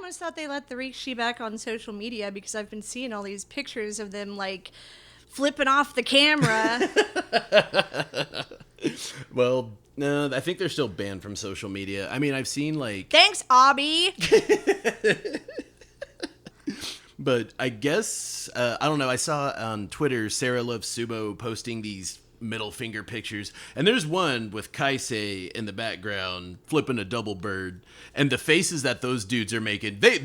almost thought they let the Rikishi back on social media because I've been seeing all these pictures of them, like, flipping off the camera. Well, no, I think they're still banned from social media. I mean, I've seen, like... Thanks, Abby! But I guess, I don't know, I saw on Twitter Sarah Loves Sumo posting these middle finger pictures, and there's one with Kaisei in the background flipping a double bird, and the faces that those dudes are making, they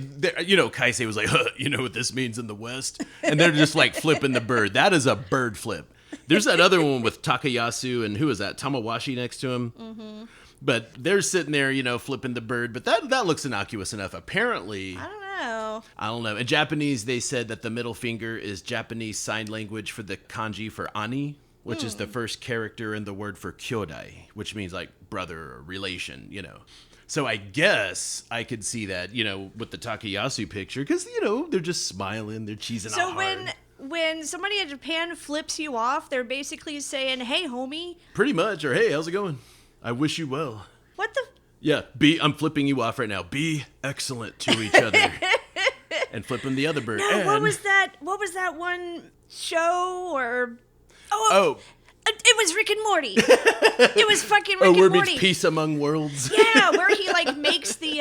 you know, Kaisei was like, you know what this means in the West? And they're just like flipping the bird. That is a bird flip. There's that other one with Takayasu and who is that? Tamawashi next to him. Mm-hmm. But they're sitting there, you know, flipping the bird, but that looks innocuous enough. Apparently, I don't know. In Japanese, they said that the middle finger is Japanese sign language for the kanji for ani, which is the first character in the word for kyodai, which means like brother or relation, you know. So I guess I could see that, you know, with the Takayasu picture, because, you know, they're just smiling, they're cheesing out hard. So when somebody in Japan flips you off, they're basically saying, hey, homie. Pretty much, or hey, how's it going? I wish you well. What the? Yeah, I'm flipping you off right now. Be excellent to each other. And flipping the other bird. No, what was that one show or... Oh. It was Rick and Morty. It was fucking Rick and Morty. Where meets Peace Among Worlds. Yeah, where he like makes the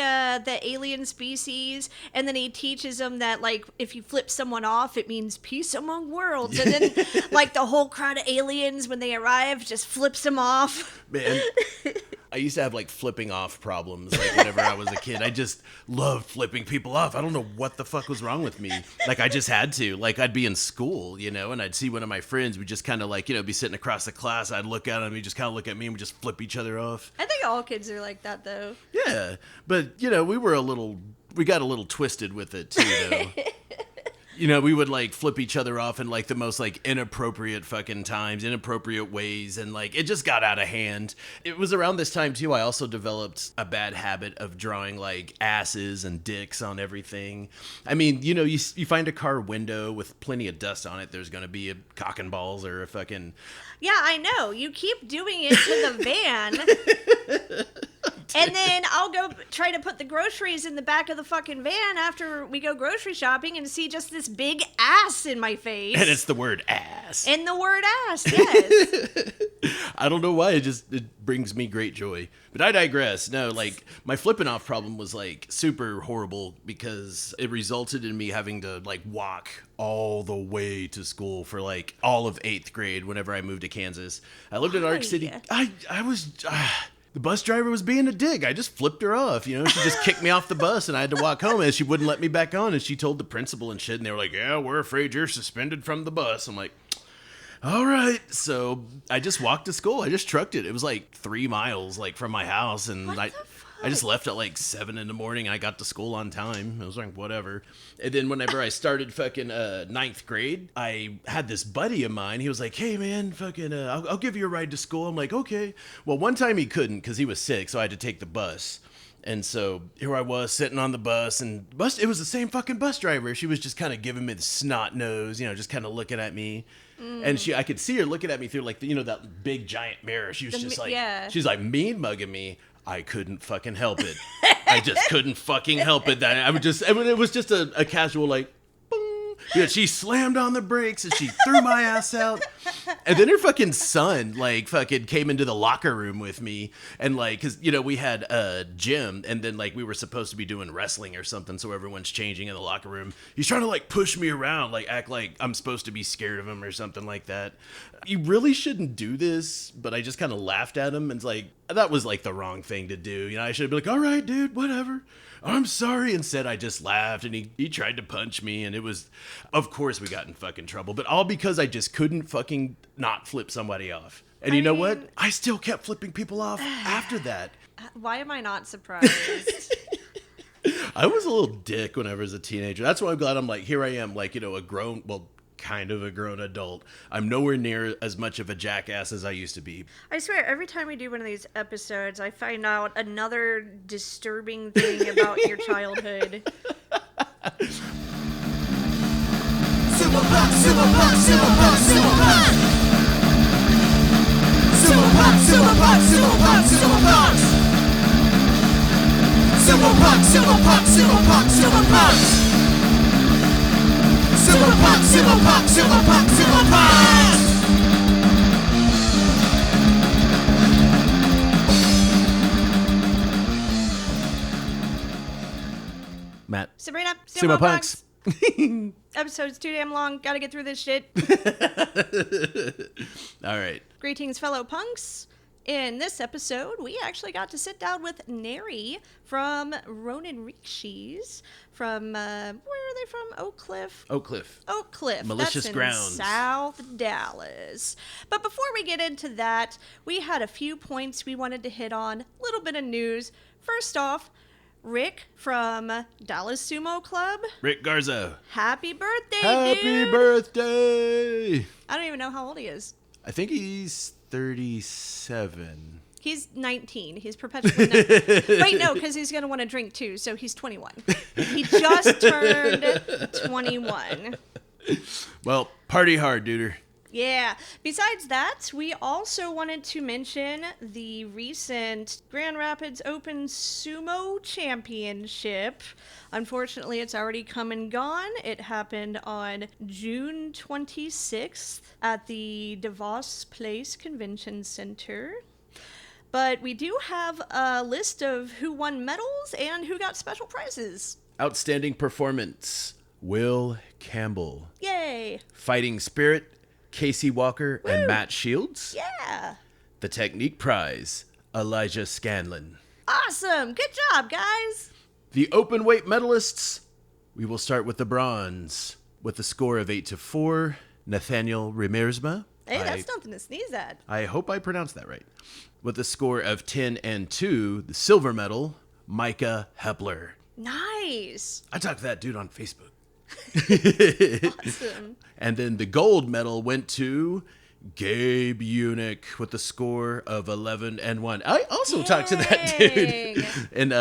alien species, and then he teaches them that like if you flip someone off, it means peace among worlds, and then like the whole crowd of aliens when they arrive just flips them off. Man, I used to have like flipping off problems like whenever I was a kid. I just loved flipping people off. I don't know what the fuck was wrong with me. Like I just had to. Like I'd be in school, you know, and I'd see one of my friends. We'd just kind of like, you know, be sitting across the class. I'd look at him. He'd just kind of look at me and we'd just flip each other off. I think all kids are like that though. Yeah, but you know, we got a little twisted with it too, though. You know, we would like flip each other off in like the most like inappropriate fucking times, inappropriate ways, and like it just got out of hand. It was around this time too I also developed a bad habit of drawing like asses and dicks on everything. I mean, you know, you find a car window with plenty of dust on it, there's gonna be a cock and balls or a fucking... Yeah, I know. You keep doing it to the van. And then I'll go try to put the groceries in the back of the fucking van after we go grocery shopping and see just this big ass in my face. And it's the word ass. And the word ass, yes. I don't know why, it brings me great joy. But I digress. No, like, my flipping off problem was, like, super horrible because it resulted in me having to, like, walk all the way to school for, like, all of 8th grade whenever I moved to Kansas. I lived in Ark City. I was... the bus driver was being a dick. I just flipped her off, you know. She just kicked me off the bus, and I had to walk home, and she wouldn't let me back on, and she told the principal and shit, and they were like, yeah, we're afraid you're suspended from the bus. I'm like, all right. So I just walked to school. I just trucked it. It was like 3 miles, like, from my house, and I just left at like 7 in the morning. I got to school on time. It was like, whatever. And then whenever I started fucking 9th grade, I had this buddy of mine. He was like, hey, man, fucking, I'll give you a ride to school. I'm like, okay. Well, one time he couldn't because he was sick, so I had to take the bus. And so here I was sitting on the bus, and it was the same fucking bus driver. She was just kind of giving me the snot nose, you know, just kind of looking at me. And I could see her looking at me through like, you know, that big giant mirror. She was just like, she's like mean mugging me. I couldn't fucking help it. I just couldn't fucking help it. It was just a casual like, boom. You know, she slammed on the brakes and she threw my ass out. And then her fucking son, like, fucking came into the locker room with me. And, like, because, you know, we had a gym. And then, like, we were supposed to be doing wrestling or something. So everyone's changing in the locker room. He's trying to, like, push me around. Like, act like I'm supposed to be scared of him or something like that. You really shouldn't do this. But I just kind of laughed at him. And it's like, that was, like, the wrong thing to do. You know, I should have been like, all right, dude, whatever. I'm sorry. Instead, I just laughed, and he tried to punch me, and it was, of course, we got in fucking trouble, but all because I just couldn't fucking not flip somebody off. And you know what? I still kept flipping people off after that. Why am I not surprised? I was a little dick when I was a teenager. That's why I'm glad I'm like, here I am, like, you know, kind of a grown adult. I'm nowhere near as much of a jackass as I used to be. I swear, every time we do one of these episodes, I find out another disturbing thing about your childhood. Sumo Club, Sumo Club, Sumo Club, Sumo Club. Sumo Club, Sumo Club, Sumo Club, Sumo Club. Sumo Club, Sumo Club, Sumo Club, Sumo Sumo Punk, Sumo Punk, Sumo Punk! Matt. Sabrina, Sumo Punks. Episode's too damn long. Gotta get through this shit. All right. Greetings, fellow punks. In this episode, we actually got to sit down with Nery from Ronin Rikishi's from, where are they from? Oak Cliff? Oak Cliff. Malicious That's in grounds. South Dallas. But before we get into that, we had a few points we wanted to hit on. A little bit of news. First off, Rick from Dallas Sumo Club. Rick Garza. Happy birthday, Happy dude. birthday. I don't even know how old he is. I think he's 37. He's 19. He's perpetually 19. Wait, no, because he's going to want to drink too, so he's 21. He just turned 21. Well, party hard, duder. Yeah. Besides that, we also wanted to mention the recent Grand Rapids Open Sumo Championship. Unfortunately, it's already come and gone. It happened on June 26th at the DeVos Place Convention Center. But we do have a list of who won medals and who got special prizes. Outstanding performance. Will Campbell. Yay. Fighting Spirit. Casey Walker Woo. and Matt Shields. Yeah. The Technique Prize. Elijah Scanlon. Awesome. Good job, guys. The open weight medalists. We will start with the bronze. With a score of 8-4. Nathaniel Ramirzma. Hey, that's nothing to sneeze at. I hope I pronounced that right. With a score of 10-2, the silver medal, Micah Hepler. Nice. I talked to that dude on Facebook. Awesome. And then the gold medal went to Gabe Eunuch with a score of 11-1. I also talked to that dude. And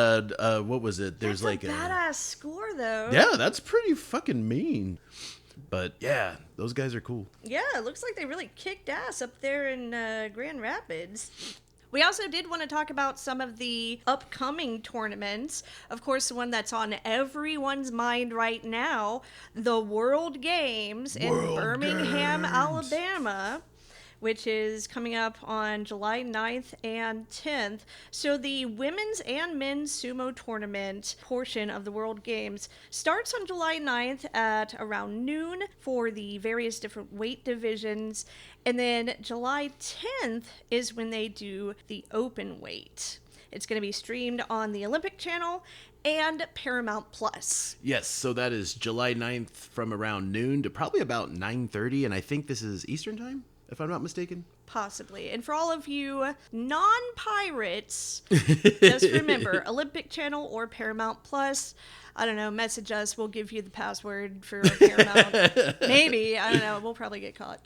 what was it? There's That's like a badass score, though. Yeah, that's pretty fucking mean. But yeah, those guys are cool. Yeah, it looks like they really kicked ass up there in Grand Rapids. We also did want to talk about some of the upcoming tournaments. Of course, the one that's on everyone's mind right now, the World Games in Birmingham, Alabama, which is coming up on July 9th and 10th. So the women's and men's sumo tournament portion of the World Games starts on July 9th at around noon for the various different weight divisions. And then July 10th is when they do the open weight. It's going to be streamed on the Olympic Channel and Paramount Plus. Yes, so that is July 9th from around noon to probably about 9:30, and I think this is Eastern time, if I'm not mistaken. Possibly. And for all of you non-pirates, just remember, Olympic Channel or Paramount Plus. I don't know, message us. We'll give you the password for Paramount. Maybe. I don't know. We'll probably get caught.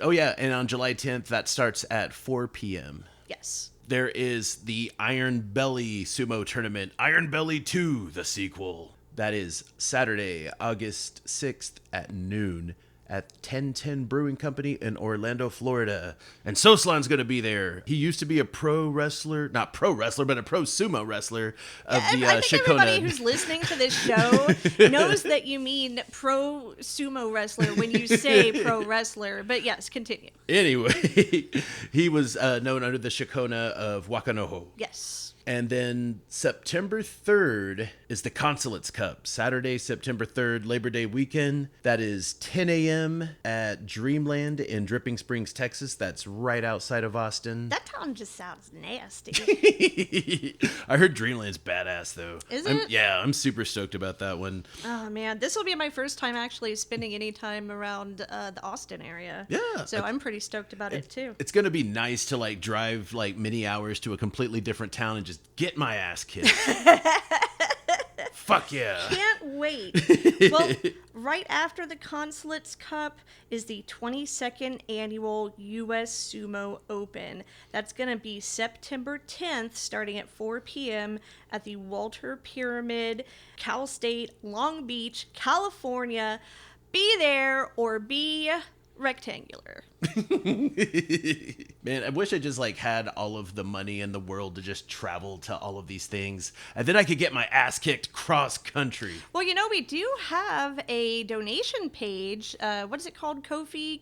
Oh yeah, and on July 10th, that starts at 4 p.m. Yes. There is the Iron Belly Sumo Tournament, Iron Belly 2, the sequel. That is Saturday, August 6th at noon at 1010 Brewing Company in Orlando, Florida. And Soslan's going to be there. He used to be a pro wrestler, not pro wrestler, but a pro sumo wrestler of the I think Shikona. everybody who's listening to this show knows that you mean pro sumo wrestler when you say pro wrestler. But yes, continue. Anyway, he was known under the Shikona of Wakanoho. Yes. And then September 3rd is the Consulates Cup. Saturday, September 3rd, Labor Day weekend. That is 10 a.m. at Dreamland in Dripping Springs, Texas. That's right outside of Austin. That town just sounds nasty. I heard Dreamland's badass, though. Is it? Yeah, I'm super stoked about that one. Oh, man. This will be my first time actually spending any time around the Austin area. Yeah. So I'm pretty stoked about it, too. It's going to be nice to, like, drive, like, many hours to a completely different town and just get my ass kicked. Fuck yeah. Can't wait. Well, right after the Consulates Cup is the 22nd annual U.S. Sumo Open. That's going to be September 10th, starting at 4 p.m. at the Walter Pyramid, Cal State, Long Beach, California. Be there or be rectangular. Man, I wish I just like had all of the money in the world to just travel to all of these things, and then I could get my ass kicked cross country. Well, we do have a donation page. What is it called? Ko-fi,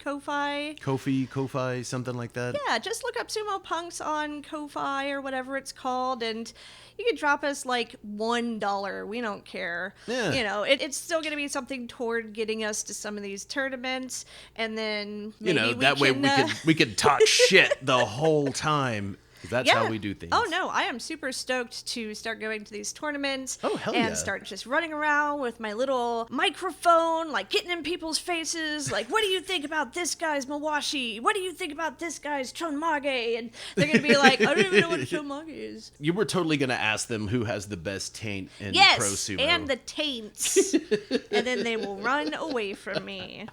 something like that. Yeah, just look up Sumo Punks on Ko-fi or whatever it's called, and you can drop us like $1. We don't care. Yeah. It's still going to be something toward getting us to some of these tournaments, and then maybe we could talk shit the whole time. That's how we do things. Oh, no, I am super stoked to start going to these tournaments. Oh, hell and yeah. start just running around with my little microphone, like getting in people's faces. Like, what do you think about this guy's Mawashi? What do you think about this guy's Chonmage? And they're going to be like, I don't even know what a Chonmage is. You were totally going to ask them who has the best taint in pro sumo. Yes, and the taints. And then they will run away from me.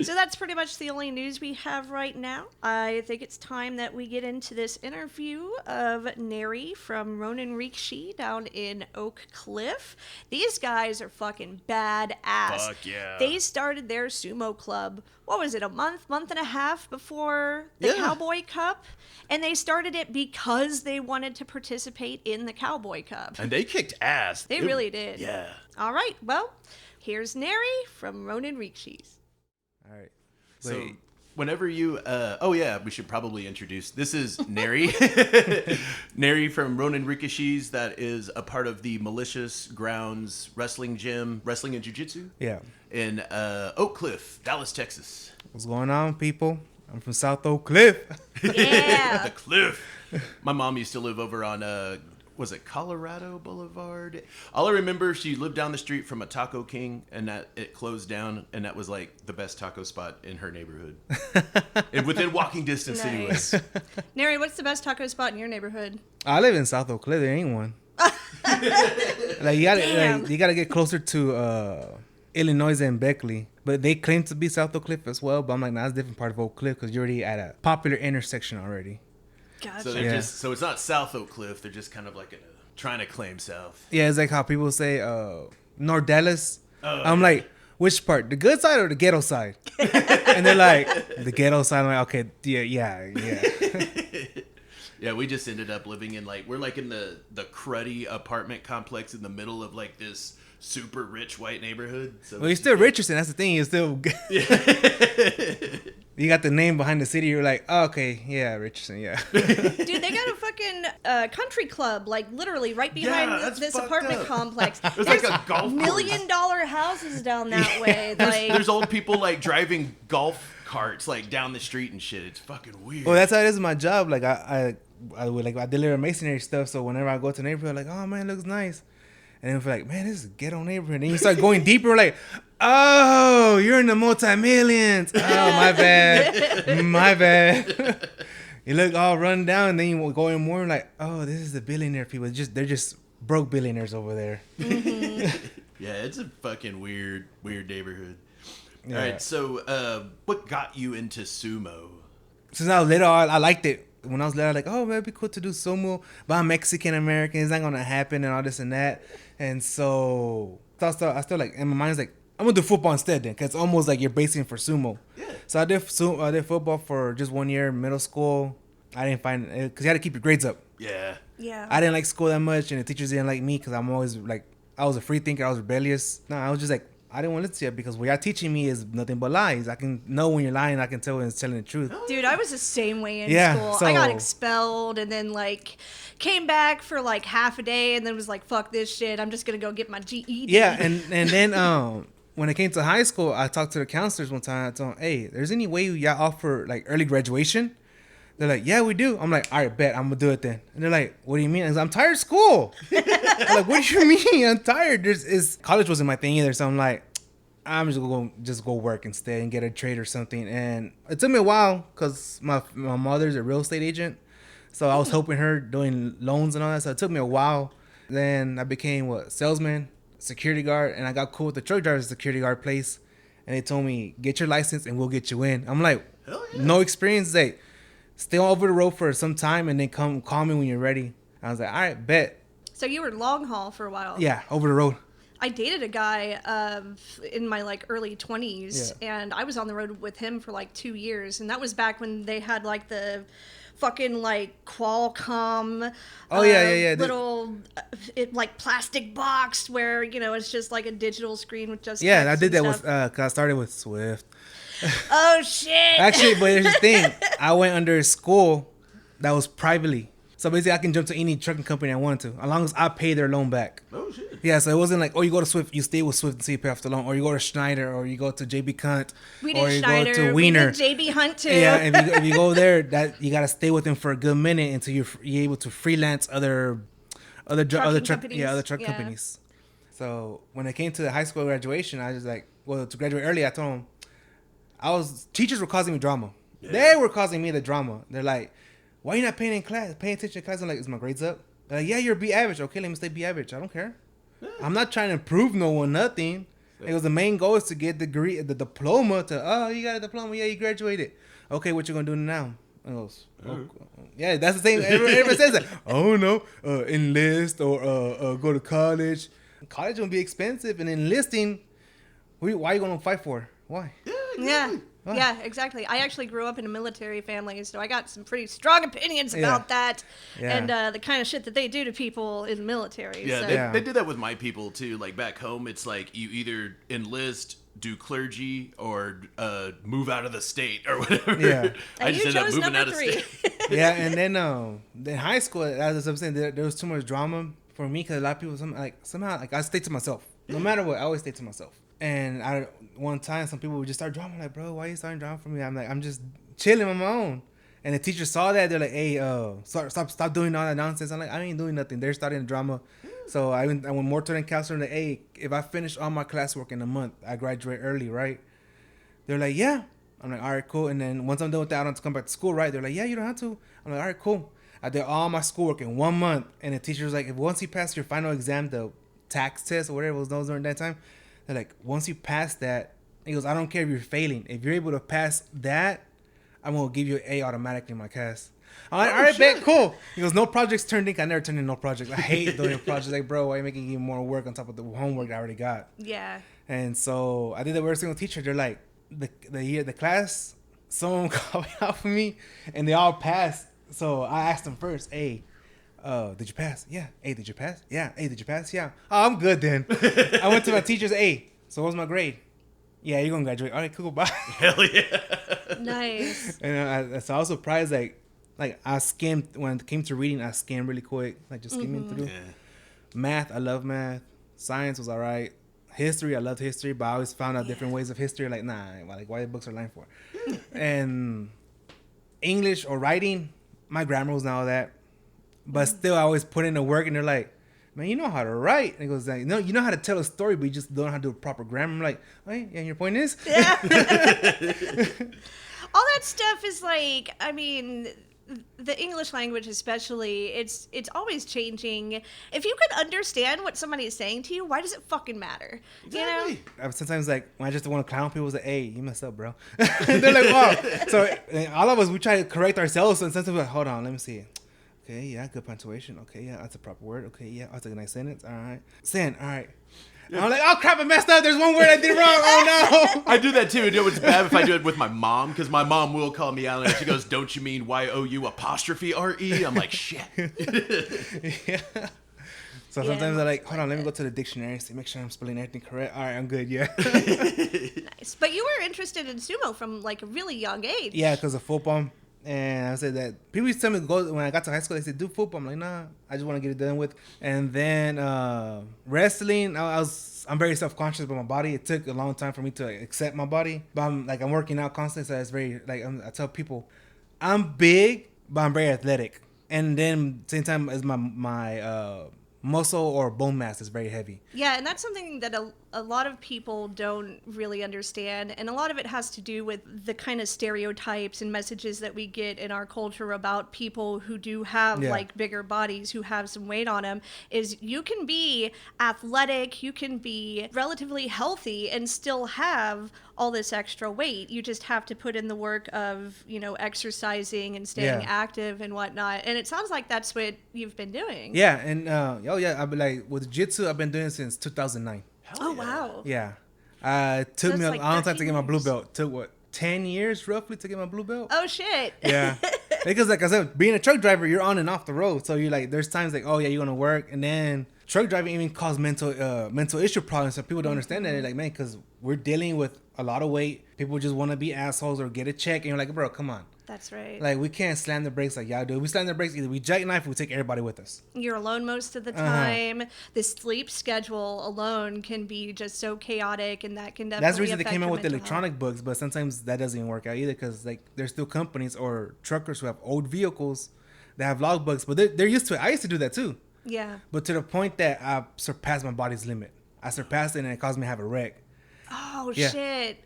So that's pretty much the only news we have right now. I think it's time that we get into this interview of Nery from Ronin Rikishi down in Oak Cliff. These guys are fucking badass. Fuck yeah. They started their sumo club, what was it, a month and a half before the Cowboy Cup? And they started it because they wanted to participate in the Cowboy Cup. And they kicked ass. They really did. Yeah. All right, well, here's Nery from Ronin Rikishi's. All right. So whenever you, we should probably introduce. This is Nery. Nery from Ronin Rikishi's, that is a part of the Malicious Grounds Wrestling Gym, Wrestling and Jiu-Jitsu. Yeah. In Oak Cliff, Dallas, Texas. What's going on, people? I'm from South Oak Cliff. Yeah. The Cliff. My mom used to live over on was it Colorado Boulevard? All I remember, she lived down the street from a Taco King, and that it closed down, and that was like the best taco spot in her neighborhood. And within walking distance, Nice. anyways. Neri, what's the best taco spot in your neighborhood? I live in South Oak Cliff. There ain't one. You gotta get closer to Illinois and Beckley, but they claim to be South Oak Cliff as well. But I'm like, nah, it's a different part of Oak Cliff because you're already at a popular intersection already. Gotcha. So they're so it's not South Oak Cliff. They're just kind of like trying to claim South. Yeah, it's like how people say North Dallas. I'm like, which part? The good side or the ghetto side? And they're like, the ghetto side. I'm like, okay, yeah. Yeah, we just ended up living in we're like in the cruddy apartment complex in the middle of like this super rich white neighborhood. So well, you're still Richardson. That's the thing. You're still. You got the name behind the city. You're like, oh, okay, yeah, Richardson, yeah. Dude, they got a fucking country club, like literally right behind this apartment complex. There's like a golf $1 million houses down that way. Like, there's old people like driving golf carts like down the street and shit. It's fucking weird. Well, that's how it is in my job. Like I deliver masonry stuff. So whenever I go to the neighborhood, like, oh man, it looks nice. And then we're like, man, this is a ghetto neighborhood. And you start going deeper, we're like, oh, you're in the multi-millions. Oh, my bad. You look all run down, and then you go in more like, oh, this is the billionaire people. They're just broke billionaires over there. Mm-hmm. Yeah, it's a fucking weird neighborhood. Yeah. All right, so what got you into sumo? Since I was little, I liked it. When I was little, I was like, oh, man, it'd be cool to do sumo, but I'm Mexican-American. It's not going to happen and all this and that. And so I still like, in my mind, it's like, I'm going to do football instead then, because it's almost like you're basing for sumo. Yeah. So I did football for just 1 year in middle school. I didn't find it, because you had to keep your grades up. Yeah. Yeah. I didn't like school that much, and the teachers didn't like me, because I'm always like, I was a free thinker. I was rebellious. No, I was just like, I didn't want to listen to you because what y'all teaching me is nothing but lies. I can know when you're lying. I can tell when it's telling the truth. Dude, I was the same way in school. So, I got expelled and then came back for half a day and then was like, fuck this shit. I'm just going to go get my GED. Yeah, and then when it came to high school, I talked to the counselors one time. I told them, hey, there's any way y'all offer early graduation? They're like, yeah, we do. I'm like, all right, bet. I'm going to do it then. And they're like, what do you mean? I'm tired of school. I'm like, what do you mean? I'm tired. College wasn't my thing either. So I'm like, I'm just going to go work instead and get a trade or something. And it took me a while because my mother's a real estate agent. So I was helping her doing loans and all that. So it took me a while. Then I became salesman, security guard. And I got cool with the truck driver's security guard place. And they told me, get your license and we'll get you in. I'm like, hell yeah. No experience. Like, stay over the road for some time and then come call me when you're ready. I was like, all right, bet. So you were long haul for a while. Yeah, over the road. I dated a guy in my like early 20s, and I was on the road with him for like 2 years, and that was back when they had like the fucking like Qualcomm little like plastic box where it's just like a digital screen with just Yeah, text I did and that stuff. with cause I started with Swift. Oh shit. Actually, but here's the thing. I went under a school that was privately. So basically I can jump to any trucking company I wanted to, as long as I pay their loan back. Oh shit. Yeah, so it wasn't like, oh, you go to Swift, you stay with Swift until you pay off the loan, or you go to Schneider, or you go to JB Cunt, We or did you Schneider. go to Wiener. We did JB Hunt too. Yeah, if you go there, that you gotta stay with them for a good minute until you're able to freelance other truck companies. So when it came to the high school graduation, I was like, well, to graduate early, I told them teachers were causing me drama. Yeah. They were causing me the drama. They're like, why are you not paying attention in class? I'm like, is my grades up? They're like, yeah, you're B average. Okay, let me stay B average. I don't care. Yeah. I'm not trying to prove no one nothing. Yeah. It was the main goal is to get the diploma you got a diploma. Yeah, you graduated. Okay, what you going to do now? I goes, yeah, that's the same. Everybody says that. Oh, no, enlist or go to college. College going to be expensive, and enlisting, why are you going to fight for? Why? Yeah, exactly. Yeah. Yeah, exactly. I actually grew up in a military family, so I got some pretty strong opinions about that and the kind of shit that they do to people in the military. Yeah, so. they did that with my people too. Like back home, it's like you either enlist, do clergy, or move out of the state or whatever. Yeah, I just ended up moving out of state. Yeah, and then in high school, as I'm saying, there was too much drama for me because a lot of people somehow I stay to myself. No matter what, I always stay to myself. And one time, some people would just start drama. Like, bro, why are you starting drama for me? I'm like, I'm just chilling on my own. And the teacher saw that. They're like, hey, stop doing all that nonsense. I'm like, I ain't doing nothing. They're starting drama. So I went more to the counselor. Like, hey, if I finish all my classwork in a month, I graduate early, right? They're like, yeah. I'm like, all right, cool. And then once I'm done with that, I don't have to come back to school, right? They're like, yeah, you don't have to. I'm like, all right, cool. I did all my schoolwork in 1 month. And the teacher was like, if once you pass your final exam, the tax test or whatever it was known during that time, they're like, once you pass that, he goes, I don't care if you're failing. If you're able to pass that, I'm going to give you an A automatically in my class. I'm like, all right, bet, cool. He goes, no projects turned in. I never turned in no projects. I hate doing projects. Like, bro, why are you making even more work on top of the homework I already got? Yeah. And so I did that with every single teacher. They're like, the class, someone called me out for me, and they all passed. So I asked them first, hey, did you pass? Yeah. Hey, did you pass? Yeah. Hey, did you pass? Yeah. Oh, I'm good then. I went to my teachers. Hey, so what's my grade? Yeah, you're gonna graduate. All right, cool, bye. Hell yeah. Nice. And so I was surprised, like I skimmed when it came to reading. I skimmed really quick, like just skimming through. Yeah. Math, I love math. Science was all right. History, I loved history, but I always found out different ways of history. Like, nah, like why the books are lying for. And English or writing, my grammar was not all that. But still, I always put in the work, and they're like, man, you know how to write. And it goes like, no, you know how to tell a story, but you just don't know how to do a proper grammar. I'm like, oh, yeah, and your point is? Yeah. All that stuff is like, I mean, the English language especially, it's always changing. If you can understand what somebody is saying to you, why does it fucking matter? Exactly. You know? Sometimes, like, when I just want to clown people, it's like, hey, you messed up, bro. They're like, wow. So all of us, we try to correct ourselves. And sometimes we're like, hold on, let me see. Okay, yeah, good punctuation. Okay, yeah, that's a proper word. Okay, yeah, that's a nice sentence. All right. Send, all right. Yeah. I'm like, oh, crap, I messed up. There's one word I did wrong. Oh, no. I do that, too. You know, it's bad if I do it with my mom, because my mom will call me out, and she goes, don't you mean Y-O-U''RE? I'm like, shit. Yeah. So sometimes I'm like, hold on, let me go to the dictionary, see, make sure I'm spelling everything correct. All right, I'm good, yeah. Nice. But you were interested in sumo from, like, a really young age. Yeah, because of football. And I said that people used to tell me to go when I got to high school. They said do football. I'm like, nah, I just want to get it done with. And then wrestling, I'm very self conscious about my body. It took a long time for me to accept my body, but I'm working out constantly. So it's very I tell people, I'm big, but I'm very athletic. And then same time as my muscle or bone mass is very heavy. Yeah, and that's something that a lot of people don't really understand, and a lot of it has to do with the kind of stereotypes and messages that we get in our culture about people who do have like bigger bodies, who have some weight on them. Is you can be athletic, you can be relatively healthy and still have all this extra weight. You just have to put in the work of, you know, exercising and staying active and whatnot. And it sounds like that's what you've been doing. Yeah, and I've been like with jiu-jitsu, I've been doing it since 2009. Oh, wow. Yeah. It took So me it's a like long time to 13 get my blue years. belt. Took what, 10 years roughly to get my blue belt? Oh, shit. Yeah. Because like I said, being a truck driver, you're on and off the road. So you're like, there's times like, oh yeah, you're gonna work, and then truck driving even cause mental issue problems. So people don't understand that. They're like, man, because we're dealing with a lot of weight. People just want to be assholes or get a check, and you're like, bro, come on. That's right. Like, we can't slam the brakes like y'all do. If we slam the brakes, either we jackknife or we take everybody with us. You're alone most of the time. The sleep schedule alone can be just so chaotic, and that can definitely That's the reason they affect came out your with the mental electronic books, but sometimes that doesn't even work out either because like there's still companies or truckers who have old vehicles that have log books, but they're used to it. I used to do that too, health. Yeah. but to the point that I surpassed my body's limit. I surpassed it and it caused me to have a wreck. Oh, Yeah. shit.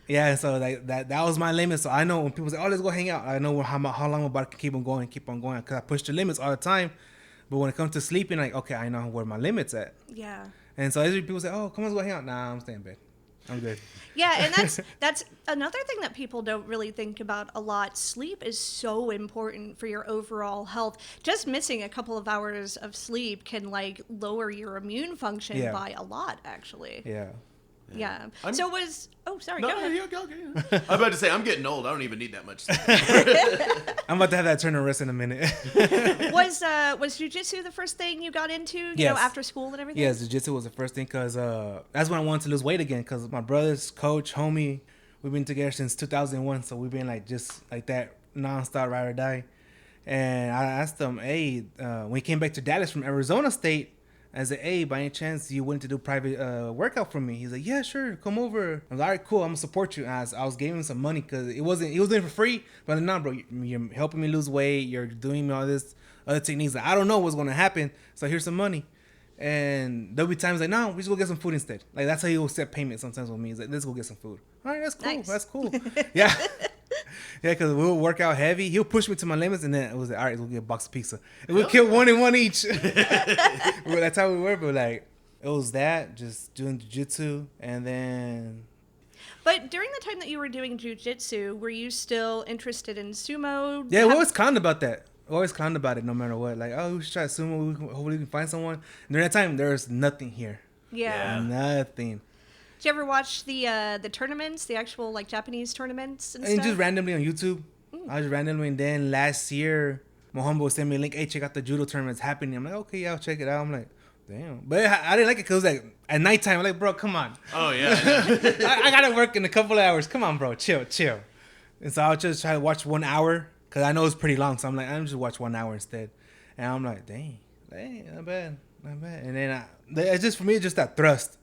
Yeah, and so like that was my limit. So I know when people say, "Oh, let's go hang out," I know how long my body can keep on going, because I push the limits all the time. But when it comes to sleeping, like, okay, I know where my limits at. Yeah. And so as people say, "Oh, come on, let's go hang out." Nah, I'm staying in bed. I'm good. Yeah, and that's another thing that people don't really think about a lot. Sleep is so important for your overall health. Just missing a couple of hours of sleep can like lower your immune function Yeah. by a lot, actually. Yeah. Yeah. I'm- So was sorry, No, go ahead. yeah, go. I'm about to say I'm getting old. I don't even need that much sleep. I'm about to have that turn of wrist in a minute. Was jujitsu the first thing you got into? You know, Yes. after school and everything. Yes, jiu-jitsu was the first thing because that's when I wanted to lose weight again because my brother's coach, homie, we've been together since 2001. So we've been like just like that nonstop ride or die. And I asked him, hey, when he came back to Dallas from Arizona State, I said, hey, by any chance you willing to do private workout for me? He's like, yeah, sure, come over. I was like, all right, cool, I'm gonna support you. And I was giving him some money because he was doing it for free. But I'm like, nah, bro, you're helping me lose weight. You're doing me all this other techniques. Like, I don't know what's gonna happen, so here's some money. And there'll be times like, no, we just go get some food instead. Like that's how he will set payment sometimes with me. He's like, let's go get some food. All right, that's cool. Nice. That's cool. Yeah. Yeah, because we'll work out heavy. He'll push me to my limits, and then it was like, all right, we'll get a box of pizza. And we'll kill one and one each. That's how we were. But like, it was that, just doing jiu-jitsu. And then, But during the time that you were doing jujitsu, were you still interested in sumo? yeah, we always conned about that. We always conned about it no matter what. Like, oh, we should try sumo. Hopefully we can find someone. And during that time, there's nothing here. Yeah. Nothing. Did you ever watch the tournaments, the actual like Japanese tournaments and And stuff? just randomly on YouTube. I was randomly, and then last year, my homeboy sent me a link. Hey, check out the judo tournaments happening. I'm like, okay, yeah, I'll check it out. I'm like, damn, but I didn't like it because it was like at nighttime. I'm like, bro, come on. Oh yeah. I gotta work in a couple of hours. Come on, bro, chill. And so I'll just try to watch 1 hour because I know it's pretty long. So I'm like, I'm just watch 1 hour instead. And I'm like, dang, not bad. And then it's just for me, it's just that thrust.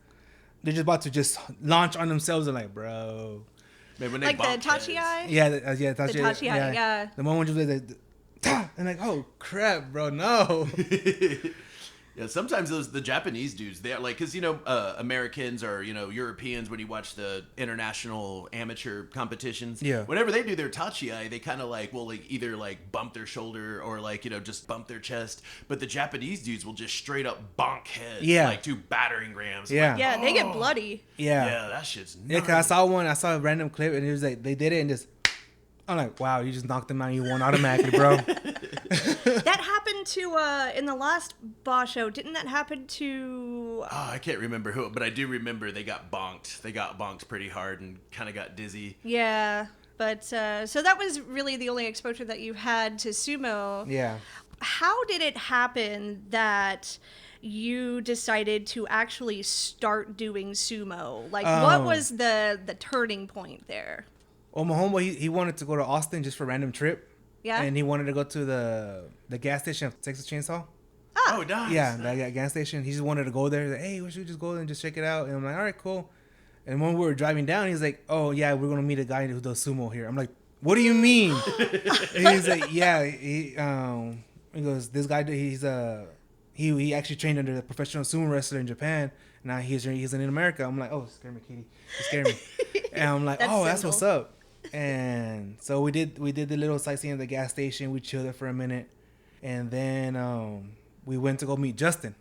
They're just about to just launch on themselves and like, bro. Man, when they like the bonk heads. tachi eye? Yeah, that's The tachi eye, yeah. The one when you like, and like, oh crap, bro, no. Yeah, sometimes the Japanese dudes, they're like, because, Americans or, Europeans, when you watch the international amateur competitions, Yeah. whenever they do their tachi-ai, they kind of like, will like either like bump their shoulder or like, just bump their chest. But the Japanese dudes will just straight up bonk heads, Yeah. like 2 battering rams. Yeah. Like, Yeah, they get bloody. yeah, that shit's nuts. Yeah, cause I saw a random clip and it was like they did it and just, I'm like, wow, you just knocked them out, you won automatically, bro. That happened to in the last Boss show. Didn't that happen to? Oh, I can't remember who, but I do remember they got bonked. They got bonked pretty hard and kind of got dizzy. Yeah, but so that was really the only exposure that you had to sumo. Yeah. How did it happen that you decided to actually start doing sumo? Like, what was the turning point there? Well, my homeboy, he wanted to go to Austin just for a random trip. Yeah. And he wanted to go to the gas station of Texas Chainsaw. Oh, nice. Yeah, that gas station. He just wanted to go there. He's like, hey, we should just go there and just check it out. And I'm like, all right, cool. And when we were driving down, he's like, oh, yeah, we're going to meet a guy who does sumo here. I'm like, what do you mean? And he's like, yeah, he goes, this guy, he actually trained under the professional sumo wrestler in Japan. Now he's in America. I'm like, oh, scare me, Katie. You scared me. And I'm like, That's oh, that's simple. what's up. And so we did the little sightseeing at the gas station. We chilled there for a minute. And then we went to go meet Justin.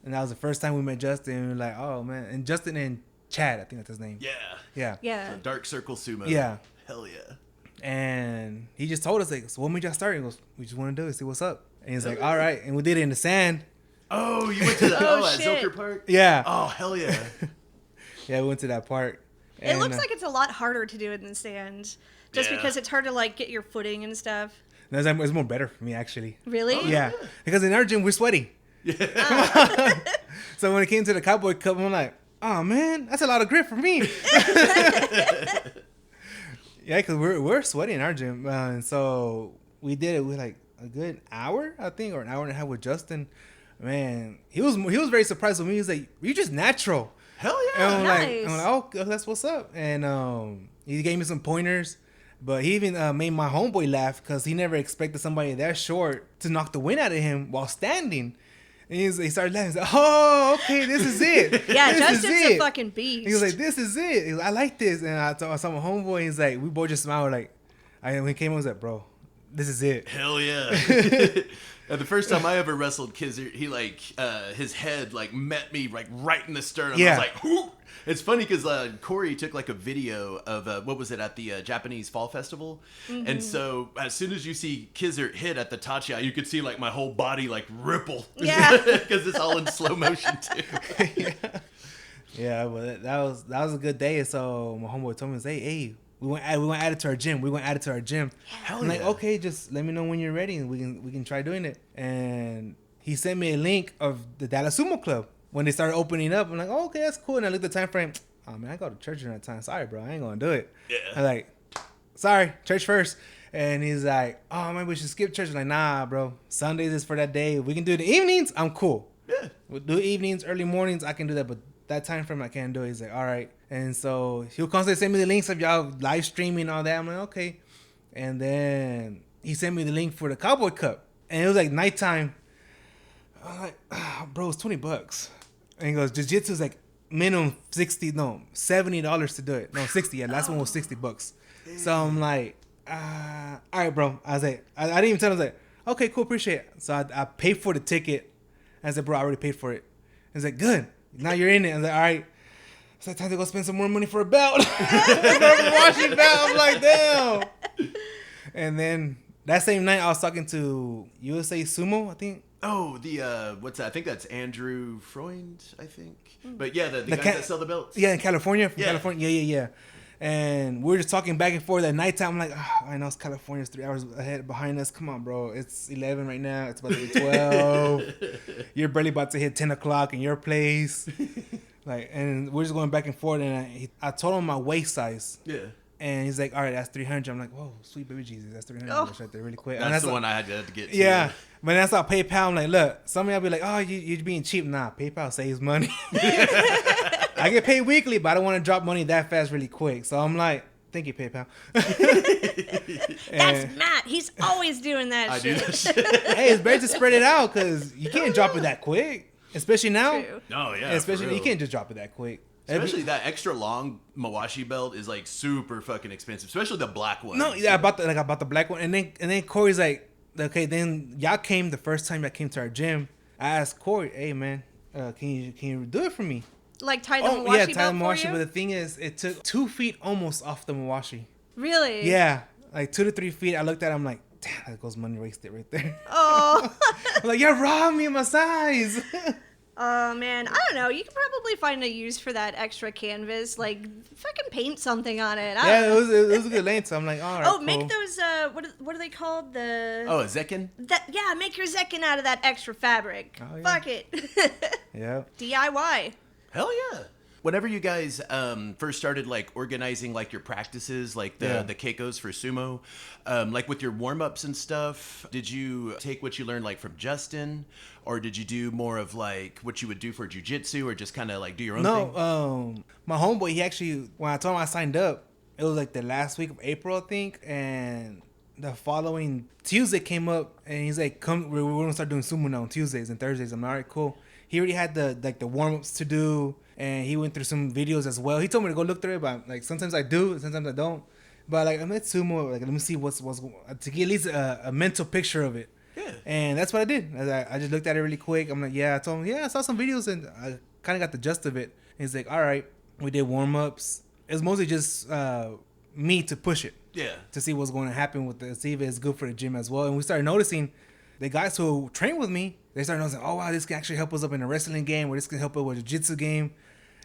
And that was the first time we met Justin. And we were like, oh, man. And Justin and Chad, I think that's his name. Yeah. Yeah. Yeah. So Dark Circle Sumo. Yeah. Hell yeah. And he just told us, like, so what made y'all start? He goes, we just want to do it, see what's up. And he's like, all right. And we did it in the sand. Oh, you went to the Oh, at shit. Zilker Park? Yeah. Oh, hell yeah. Yeah, we went to that park. It And, looks like it's a lot harder to do it in the stands, just Yeah. because it's hard to like get your footing and stuff. no, it's more better for me actually. Really? Yeah, because in our gym we're sweaty. So when it came to the Cowboy Cup, I'm like, oh man, that's a lot of grip for me. Yeah, because we're sweaty in our gym, and so we did it with like a good hour, I think, or an hour and a half with Justin. Man, he was very surprised with me. He was like, "You're just natural." Hell And yeah. I'm Nice. like, oh, that's what's up. And he gave me some pointers, but he even made my homeboy laugh because he never expected somebody that short to knock the wind out of him while standing. And he started laughing. He's like, oh, okay, this is it. Yeah, This is Justin's a it. fucking beast. He was like, this is it. He was, I like this. And I saw my homeboy. He's like, we both just smiled. Like, when he came, I was like, bro, this is it. Hell yeah. And the first time I ever wrestled Kizzer, he like his head like met me like right in the sternum. Yeah. I was like, whoo! It's funny because Corey took like a video of what was it at the Japanese Fall Festival, and so as soon as you see Kizzer hit at the Tachi, you could see like my whole body like ripple. Yeah. Because it's all in slow motion too. Yeah, but that was a good day. So my homeboy told me, hey, we want to add it to our gym. We want to add it to our gym. Hell I'm like, yeah. okay, just let me know when you're ready, and we can try doing it. And he sent me a link of the Dallas Sumo Club when they started opening up. I'm like, oh, okay, that's cool. And I looked at the time frame. Oh man, I go to church during that time. Sorry, bro, I ain't gonna do it. Yeah. I'm like, sorry, church first. And he's like, oh man, we should skip church. I'm like, nah, bro. Sundays is for that day. If we can do it in the evenings, I'm cool. Yeah. We'll do evenings, early mornings, I can do that, but that time frame I can't do it. He's like, all right. And so he'll constantly send me the links of y'all live streaming and all that. I'm like, okay. And then he sent me the link for the Cowboy Cup. And it was like nighttime. I'm like, bro, it's $20. And he goes, jiu-jitsu is like minimum $70 to do it. No, 60. Yeah, last one was $60. So I'm like, all right, bro. I was like, I didn't even tell him. I was like, okay, cool, appreciate it. So I paid for the ticket. I said, bro, I already paid for it. He's like, good. Now you're in it. I was like, all right. It's like time to go spend some more money for a belt. Washing belt. I'm like, damn. And then that same night, I was talking to USA Sumo, I think. Oh, the what's that? I think that's Andrew Freund, I think. But yeah, the The guys ca- that sell the belts. Yeah, in California. From Yeah. California. Yeah. And we were just talking back and forth at nighttime. I'm like, I know it's California's 3 hours ahead behind us. Come on, bro. It's 11 right now. It's about to be 12. You're barely about to hit 10 o'clock in your place. Like, and we're just going back and forth. And I told him my waist size. Yeah. And he's like, all right, that's 300. I'm like, whoa, sweet baby Jesus. That's $300 right there really quick. And That's the like- one I had to get to. Yeah. But that's how PayPal. I'm like, look, some of y'all be like, oh, you're being cheap. Nah, PayPal saves money. I get paid weekly, but I don't want to drop money that fast really quick. So I'm like, thank you, PayPal. That's Matt. He's always doing that I do shit. that shit. Hey, it's better to spread it out because you can't drop it that quick. Especially now. True. Oh yeah. Especially, for you real. can't just drop it that quick. Especially that extra long Mawashi belt is like super fucking expensive. Especially the black one. No, yeah, I bought the black one. And then Corey's like, okay, then y'all came the first time y'all came to our gym. I asked Corey, hey man, can you do it for me? Like tie the Oh Mawashi yeah, tie the belt for Mawashi. you? But the thing is, it took 2 feet almost off the Mawashi. Really? Yeah, like 2 to 3 feet. I looked at it, I'm like, damn, that goes money wasted right there. Oh. I'm like, you're robbing me of my size. Oh man, I don't know. You could probably find a use for that extra canvas. Like, fucking paint something on it. I Yeah, don't know. it was a good length. So I'm like, all right. Oh, cool. make those. What are they called? The Oh, a Zekin? yeah, make your Zekin out of that extra fabric. Oh, yeah. Fuck it. Yeah. DIY. Hell yeah. Whenever you guys first started like organizing like your practices, like the Keikos for sumo, like with your warm-ups and stuff, did you take what you learned like from Justin, or did you do more of like what you would do for jiu-jitsu, or just kind of like do your own thing? No, my homeboy, he actually, when I told him I signed up, it was like the last week of April, I think, and the following Tuesday came up, and he's like, "Come, we're gonna start doing sumo now on Tuesdays and Thursdays." I'm like, all right, cool. He already had the warm-ups to do, and he went through some videos as well. He told me to go look through it, but like sometimes I do, sometimes I don't. But like I'm at sumo, like let me see what's to get at least a mental picture of it. Yeah. And that's what I did. I just looked at it really quick. I'm like, yeah. I told him, yeah, I saw some videos and I kind of got the gist of it. And he's like, all right, we did warm-ups. It was mostly just me to push it, Yeah. to see what's going to happen with see if it's good for the gym as well. And we started noticing the guys who train with me, they started noticing, oh wow, this can actually help us up in a wrestling game, or this can help us with a jiu-jitsu game.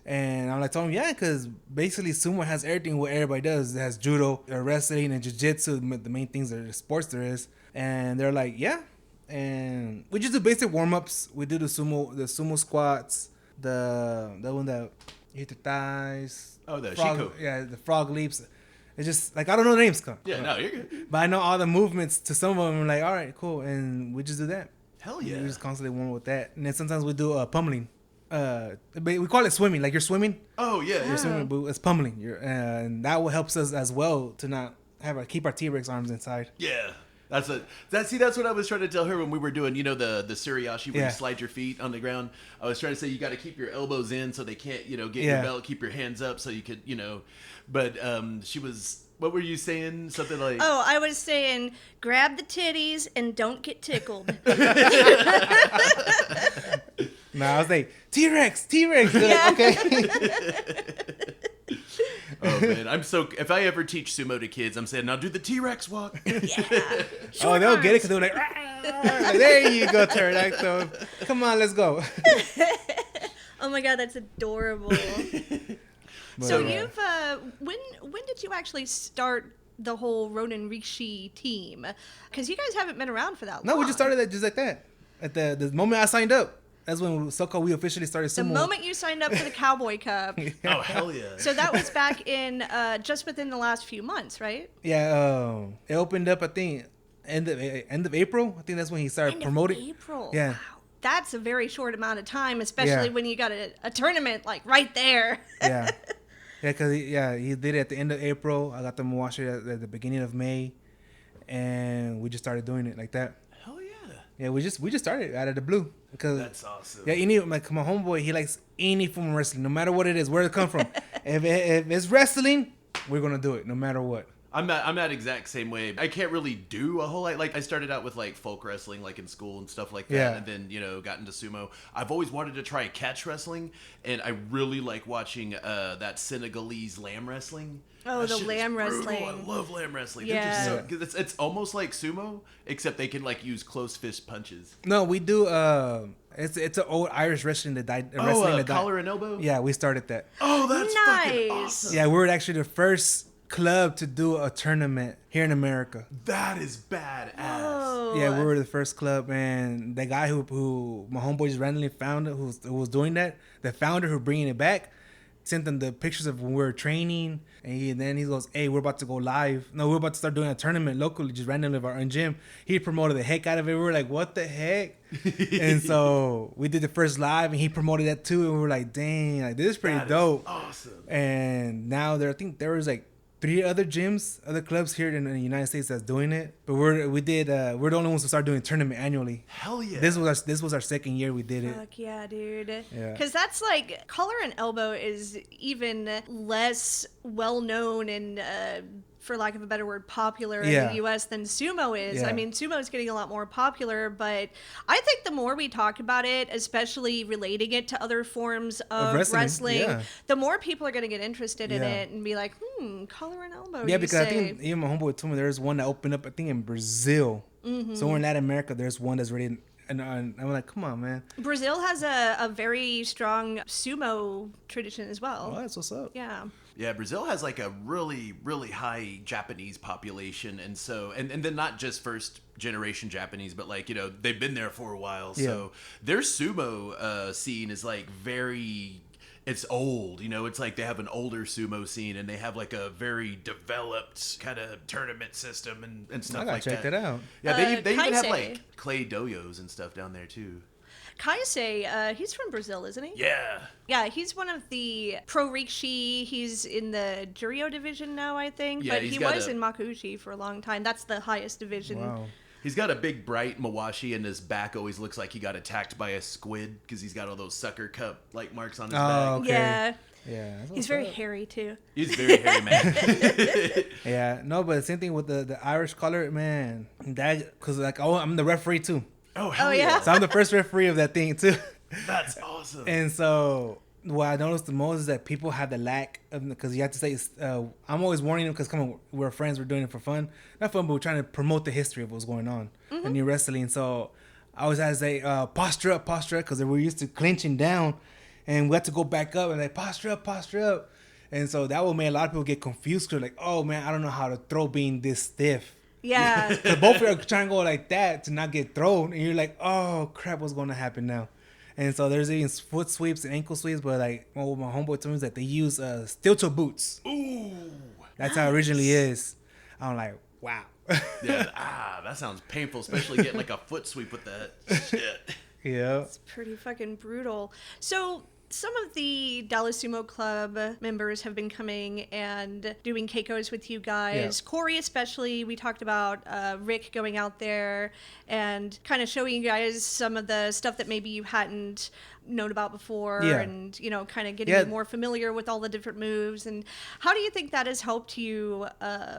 And I'm like, telling them, yeah, because basically sumo has everything what everybody does. It has judo, wrestling, and jiu-jitsu, the main things that the sports there is. And they're like, yeah. And we just do basic warm-ups. We do the sumo squats, the one that you hit the thighs. Oh, the frog, Shiko. Yeah, the frog leaps. It's just like, I don't know the names. Yeah, no, you're good. But I know all the movements to some of them. I'm like, all right, cool. And we just do that. Hell yeah. We just constantly warm with that. And then sometimes we do pummeling. We call it swimming. Like you're swimming. Oh, yeah. You're swimming, but it's pummeling. And that will helps us as well to not keep our T-Rex arms inside. Yeah. That's what I was trying to tell her when we were doing, the suriyashi where you slide your feet on the ground. I was trying to say you got to keep your elbows in so they can't, get your belt, keep your hands up so you could, but she was, what were you saying? Something like, Oh, I was saying grab the titties and don't get tickled. No, I was like, T-Rex. Yeah. Okay. oh man, if I ever teach sumo to kids, I'm saying, now do the T-Rex walk. Yeah. Oh, they'll get it because they're like, "Rah!" There you go, pterodactyl. Come on, let's go. Oh my god, that's adorable. So you've when did you actually start the whole Ronin Rikishi team? Because you guys haven't been around for that long. No, we just started that just like that. At the moment I signed up, that's when we officially started the sumo. moment you signed up for the Cowboy Cup. Oh hell yeah! So that was back in just within the last few months, right? Yeah, it opened up, I think, end of April. I think that's when he started End promoting. of April. Yeah. Wow. That's a very short amount of time, especially Yeah. when you got a tournament like right there. Yeah. Yeah, because he did it at the end of April. I got them to watch it at the beginning of May, and we just started doing it like that. Hell yeah! Yeah, we just started out of the blue because That's awesome. yeah, my homeboy, he likes any form of wrestling, no matter what it is, where it come from. if it's wrestling, we're gonna do it, no matter what. I'm that exact same way. I can't really do a whole lot. Like I started out with like folk wrestling, like in school and stuff like that, Yeah. and then got into sumo. I've always wanted to try catch wrestling, and I really like watching that Senegalese lamb wrestling. Oh, That the shit is lamb brutal. wrestling. I love lamb wrestling. Yeah. They're just it's almost like sumo, except they can like use close fist punches. No, we do. It's an old Irish wrestling that died. Collar and elbow. Yeah, we started that. Oh, that's fucking Nice. awesome. Yeah, we were actually the first club to do a tournament here in America. That is badass. Oh. Yeah, we were the first club, and the guy who my homeboy just randomly found who was doing that, the founder who bringing it back, sent them the pictures of when we were training, and then he goes, "Hey, we're about to go live. No, we're about to start doing a tournament locally, just randomly of our own gym." He promoted the heck out of it. We were like, "What the heck?" And so we did the first live, and he promoted that too, and we were like, "Dang, like this is pretty That is dope." awesome. And now I think there was like 3 other clubs here in the United States that's doing it. But we're the only ones to start doing tournament annually. Hell yeah. This was our second year we did it. Fuck yeah, dude. Yeah. Because that's like collar and elbow is even less well known and, for lack of a better word, popular in Yeah. the U.S. than sumo is. Yeah. I mean, sumo is getting a lot more popular, but I think the more we talk about it, especially relating it to other forms of wrestling, yeah. the more people are going to get interested in Yeah. it and be like, collar and elbow. Yeah, you because I say. think even my homeboy told me there's one that opened up, I think in Brazil. Mm-hmm. Somewhere in Latin America, there's one that's ready. And I'm like, come on, man. Brazil has a very strong sumo tradition as well. Oh, that's what's up. Yeah. Yeah, Brazil has like a really, really high Japanese population, and so and then not just first generation Japanese, but like they've been there for a while. So their sumo scene is like very. It's old, it's like they have an older sumo scene, and they have like a very developed kind of tournament system and stuff I gotta like check that out. Yeah, they even have Kaisei. like clay dojos and stuff down there too. Kaisei, he's from Brazil, isn't he? Yeah. Yeah, he's one of the pro Rikishi. He's in the Juryo division now, I think. Yeah, but he's he got was a- in Makuuchi for a long time. That's the highest division. Wow. He's got a big bright mawashi, and his back always looks like he got attacked by a squid because he's got all those sucker cup like marks on his back. Okay. Yeah. Yeah. that's He's what's very up. hairy, too. He's very hairy man. Yeah. No, but the same thing with the Irish collar, man. That because like I'm the referee too. Oh hell Oh, yeah? So I'm the first referee of that thing too. That's awesome. And so what I noticed the most is that people have the lack of, because you have to say, I'm always warning them because come on, we're friends, we're doing it for fun. Not fun, but we're trying to promote the history of what's going on in new wrestling. So I always had to say, posture up, because we're used to clinching down and we had to go back up and like, posture up. And so that would make a lot of people get confused because like, oh man, I don't know how to throw being this stiff. Yeah. Because both of you are trying to go like that to not get thrown. And you're like, oh crap, what's going to happen now? And so there's even foot sweeps and ankle sweeps, but like what my homeboy told me is that they use steel toe boots. Ooh, that's how it originally is. I'm like, wow. Yeah, that sounds painful, especially getting like a foot sweep with that shit. Yeah. It's pretty fucking brutal. So some of the Dallas Sumo Club members have been coming and doing Keikos with you guys. Yeah. Corey especially, we talked about Rick going out there and kind of showing you guys some of the stuff that maybe you hadn't known about before, Yeah. and, you know, kind of getting you more familiar with all the different moves. And how do you think that has helped you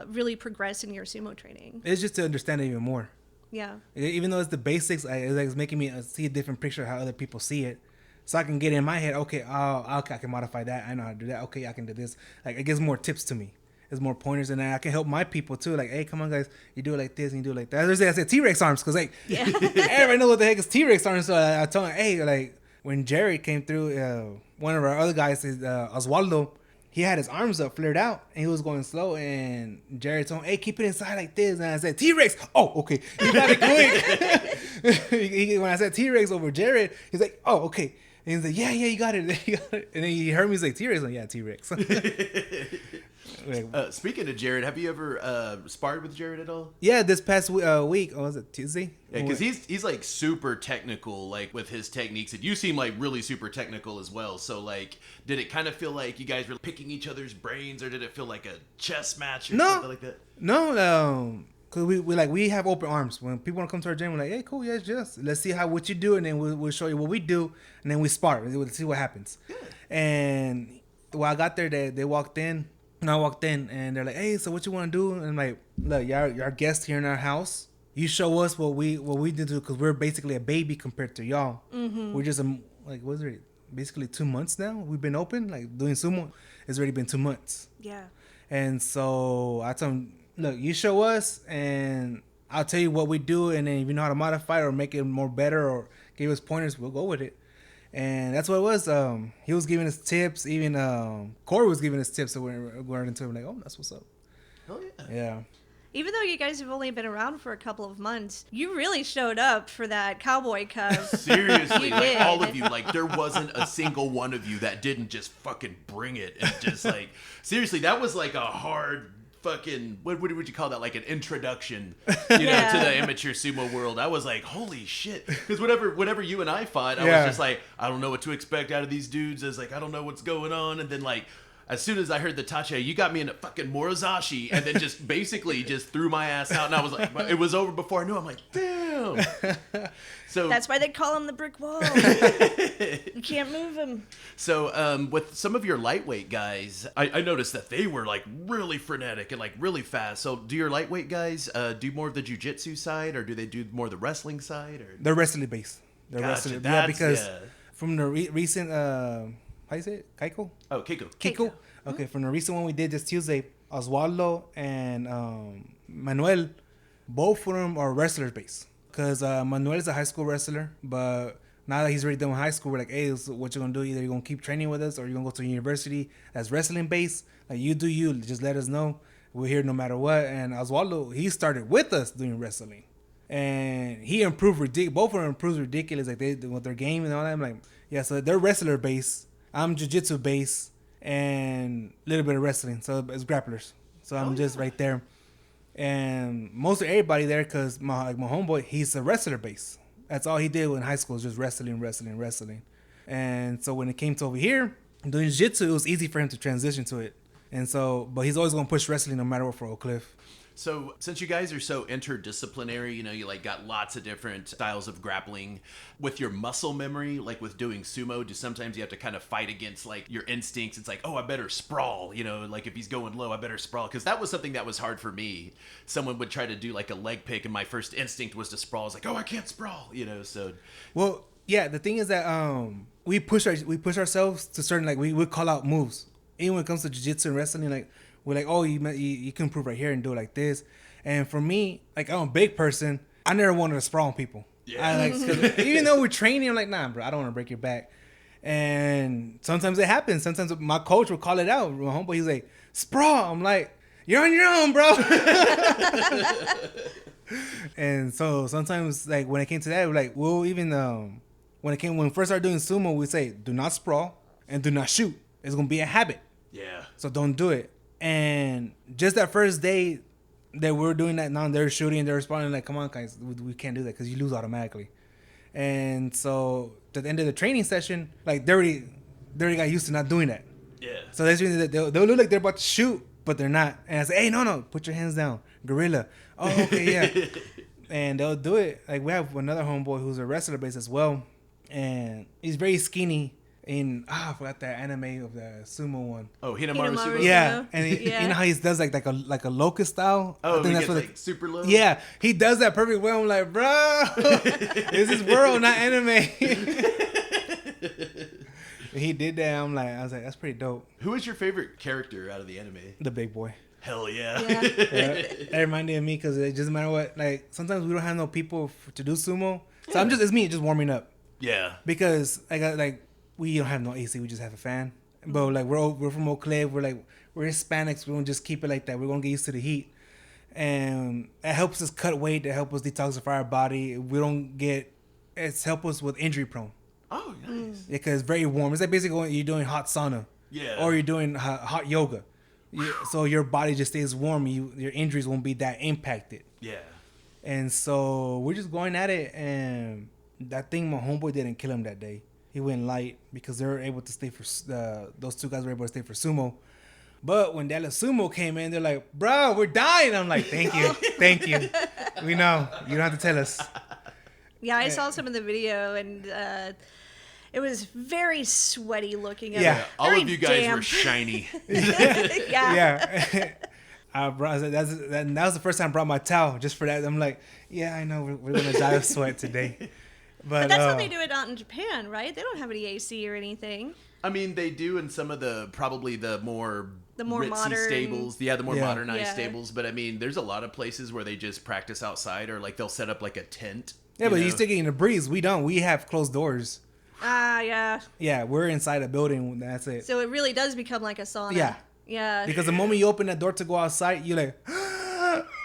really progress in your sumo training? It's just to understand it even more. Yeah. Even though it's the basics, it's making me see a different picture of how other people see it. So I can get in my head, okay, I can modify that. I know how to do that. Okay, I can do this. Like, it gives more tips to me. There's more pointers, and I can help my people too. Like, hey, come on, guys, you do it like this and you do it like that. There's I said T-Rex arms because like everybody knows what the heck is T-Rex arms. So I told him, hey, like when Jerry came through, one of our other guys is Oswaldo. He had his arms up, flared out, and he was going slow. And Jerry told him, hey, keep it inside like this. And I said, T-Rex. Oh, okay. He got it quick. When I said T-Rex over Jared, he's like, oh, okay. And he's like, yeah, you got it. And then he heard me say T-Rex. I'm like, yeah, T-Rex. Speaking of Jared, have you ever sparred with Jared at all? Yeah, this past week. Oh, was it Tuesday? Yeah, because he's like super technical, like with his techniques, and you seem like really super technical as well. So like, did it kind of feel like you guys were picking each other's brains, or did it feel like a chess match or something like that? No, cause we have open arms. When people want to come to our gym, we're like, hey, cool, yeah, just let's see what you do, and then we'll show you what we do, and then we spar. We'll see what happens. Yeah. And when I got there, they walked in. And I walked in, and they're like, hey, so what you want to do? And I'm like, look, you're our guest here in our house. You show us what we did do, because we're basically a baby compared to y'all. Mm-hmm. We're just basically 2 months now. We've been open, like doing sumo. It's already been 2 months. Yeah. And so I told him, look, you show us, and I'll tell you what we do, and then if you know how to modify it or make it more better or give us pointers, we'll go with it. And that's what it was. He was giving us tips. Even Corey was giving us tips. So we're going into him like, oh, that's what's up. Oh, yeah. Yeah. Even though you guys have only been around for a couple of months, you really showed up for that Cowboy Cup. Seriously, You like did. all of you, like there wasn't a single one of you that didn't just fucking bring it. And just like, seriously, that was like a hard fucking, what would you call that? Like an introduction, to the amateur sumo world. I was like, holy shit. Because whenever you and I fought, I was just like, I don't know what to expect out of these dudes. I was like, I don't know what's going on. And then like, as soon as I heard the tache, you got me in a fucking Morizashi, and then just basically just threw my ass out, and I was like, it was over before I knew. I'm like, damn. So That's why they call him the brick wall. You can't move him. So with some of your lightweight guys, I noticed that they were like really frenetic and like really fast. So do your lightweight guys do more of the jiu-jitsu side, or do they do more of the wrestling side? Or They're wrestling based. They're Gotcha, wrestling. that's- Because yeah. from the recent, how you say it? Keiko? Oh, Keiko. Kiko. Okay, from the recent one we did this Tuesday, Oswaldo and Manuel, both of them are wrestlers based. Because Manuel is a high school wrestler, but now that he's already done with high school, we're like, hey, so what you going to do? Either you're going to keep training with us, or you're going to go to university that's wrestling based. Like, you do you. Just let us know. We're here no matter what. And Oswaldo, he started with us doing wrestling. And he improved ridiculous. Both of them improved ridiculous. Like, they with their game and all that. I'm like, yeah, so they're wrestler based. I'm jiu-jitsu based. And a little bit of wrestling, so it's grapplers. So I'm just right there, and most of everybody there, cause my homeboy, he's a wrestler base. That's all he did in high school, was just wrestling. And so when it came to over here doing jiu-jitsu, it was easy for him to transition to it. And so, but he's always gonna push wrestling no matter what for Oak Cliff. So since you guys are so interdisciplinary, you like got lots of different styles of grappling. With your muscle memory, like with doing sumo, do sometimes you have to kind of fight against like your instincts? It's like, oh, I better sprawl, like if he's going low, I better sprawl. Because that was something that was hard for me. Someone would try to do like a leg pick, and my first instinct was to sprawl. I was like, oh, I can't sprawl, so. Well, yeah, the thing is that we push ourselves to certain, like, we call out moves. Even when it comes to jiu-jitsu and wrestling, like, we're like, oh, you can improve right here and do it like this. And for me, like, I'm a big person. I never wanted to sprawl on people. Yeah. I like, 'cause even though we're training, I'm like, nah, bro, I don't want to break your back. And sometimes it happens. Sometimes my coach will call it out. My homeboy, he's like, sprawl. I'm like, you're on your own, bro. And so sometimes, like, when it came to that, we're like, we'll even when we first started doing sumo, we say, do not sprawl and do not shoot. It's gonna be a habit. Yeah. So don't do it. And just that first day that we're doing that, now they're shooting, they're spawning, like, come on, guys, we can't do that because you lose automatically. And so at the end of the training session, like, they already got used to not doing that. Yeah. So that's means that they'll look like they're about to shoot, but they're not. And I say, hey, no, put your hands down, gorilla. Oh, okay, yeah. And they'll do it. Like, we have another homeboy who's a wrestler base as well, and he's very skinny. I forgot that anime of the sumo one. Oh, Hinamaru Hinamaru. Sumo? Yeah, and Yeah. you know how he does like a locust style. Oh, I think he that's gets what like super low? Yeah, he does that perfect well. I'm like, bro, this is world, not anime. He did that. I was like, that's pretty dope. Who is your favorite character out of the anime? The big boy. Hell yeah. Yeah. That reminded me because it doesn't matter what. Like, sometimes we don't have no people to do sumo, so it's me just warming up Yeah. because I got like we don't have no AC, we just have a fan. But like we're from Oak Cliff, we're Hispanics, we don't just keep it like that. We're gonna get used to the heat, and it helps us cut weight, it helps us detoxify our body. We don't get it's help us with injury prone. Oh, nice. Because it's very warm. It's like basically when you're doing hot sauna. Yeah. Or you're doing hot yoga. So your body just stays warm. Your injuries won't be that impacted. Yeah. And so we're just going at it. And that thing, my homeboy didn't kill him that day. He went light because they were able to stay for those two guys were able to stay for sumo. But when Dallas Sumo came in, they're like, bro, we're dying. I'm like, thank you. Thank you. We know. You don't have to tell us. Yeah, I saw some of the video, and it was very sweaty looking. Yeah. All Very of you guys were damp. shiny. Yeah. Yeah. That was the first time I brought my towel just for that. I'm like, yeah, I know we're going to die of sweat today. But that's how they do it out in Japan, right? They don't have any AC or anything. I mean, they do in some of the more ritzy modern stables. Yeah, the more modernized Yeah. stables. But I mean, there's a lot of places where they just practice outside, or like they'll set up like a tent. Yeah, but know? you're still getting a breeze. We don't. We have closed doors. Yeah. Yeah, we're inside a building. That's it. So it really does become like a sauna. Yeah. Yeah. Because the moment you open that door to go outside, you're like,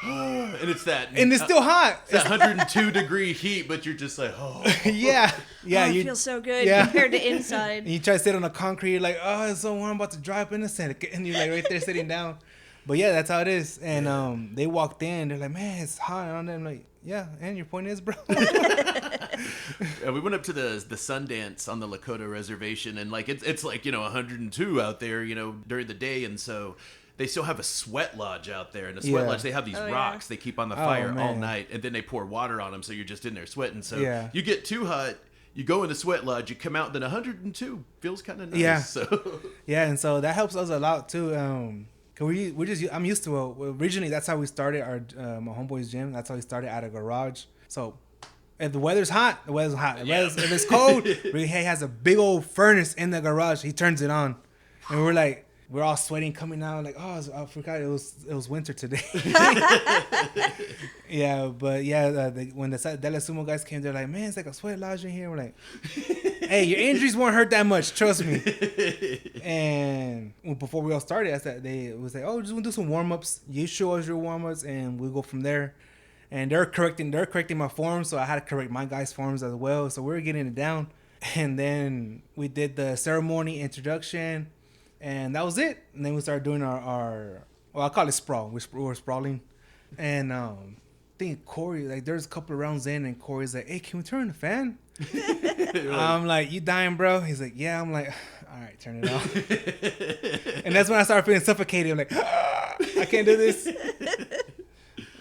and it's that, and it's still hot. it's that 102 degree heat, but you're just like, oh. Yeah. Yeah. Oh, it you feels so good Yeah. compared to inside. And you try to sit on the concrete, you're like, oh, it's so warm, I'm about to dry up in a second. And you're like right there sitting down. But yeah, that's how it is. And they walked in, they're like, man, it's hot on them. Like, yeah, and your point is, bro. We went up to the Sundance on the Lakota reservation, and like it's like 102 out there, during the day, and so they still have a sweat lodge out there. And the sweat Yeah. lodge, they have these Oh, yeah. rocks they keep on the fire all man. night, and then they pour water on them, so you're just in there sweating. So Yeah. you get too hot, you go in the sweat lodge, you come out, then 102 feels kind of nice. Yeah. So Yeah, and so that helps us a lot too. Cause I'm used to it. Originally, that's how we started our my homeboy's gym. That's how we started at a garage. So if the weather's hot, the weather's hot. If it's cold, he has a big old furnace in the garage. He turns it on, and we're all sweating coming out. Like, oh, I forgot it was winter today. Yeah, but yeah, when the Dallas Sumo guys came, they're like, man, it's like a sweat lodge in here. We're like, hey, your injuries won't hurt that much, trust me. And before we all started, I said they was like, oh, just want to do some warm ups. You show us your warm ups, and we'll go from there. And they're correcting my forms, so I had to correct my guys' forms as well. So we were getting it down, and then we did the ceremony introduction, and that was it. And then we started doing our I call it sprawl. We're sprawling, and I think Corey, like, there's a couple of rounds in, and Corey's like, hey, can we turn the fan? I'm like, you dying, bro? He's like, yeah. I'm like, all right, turn it off. And that's when I started feeling suffocated. I'm like, I can't do this.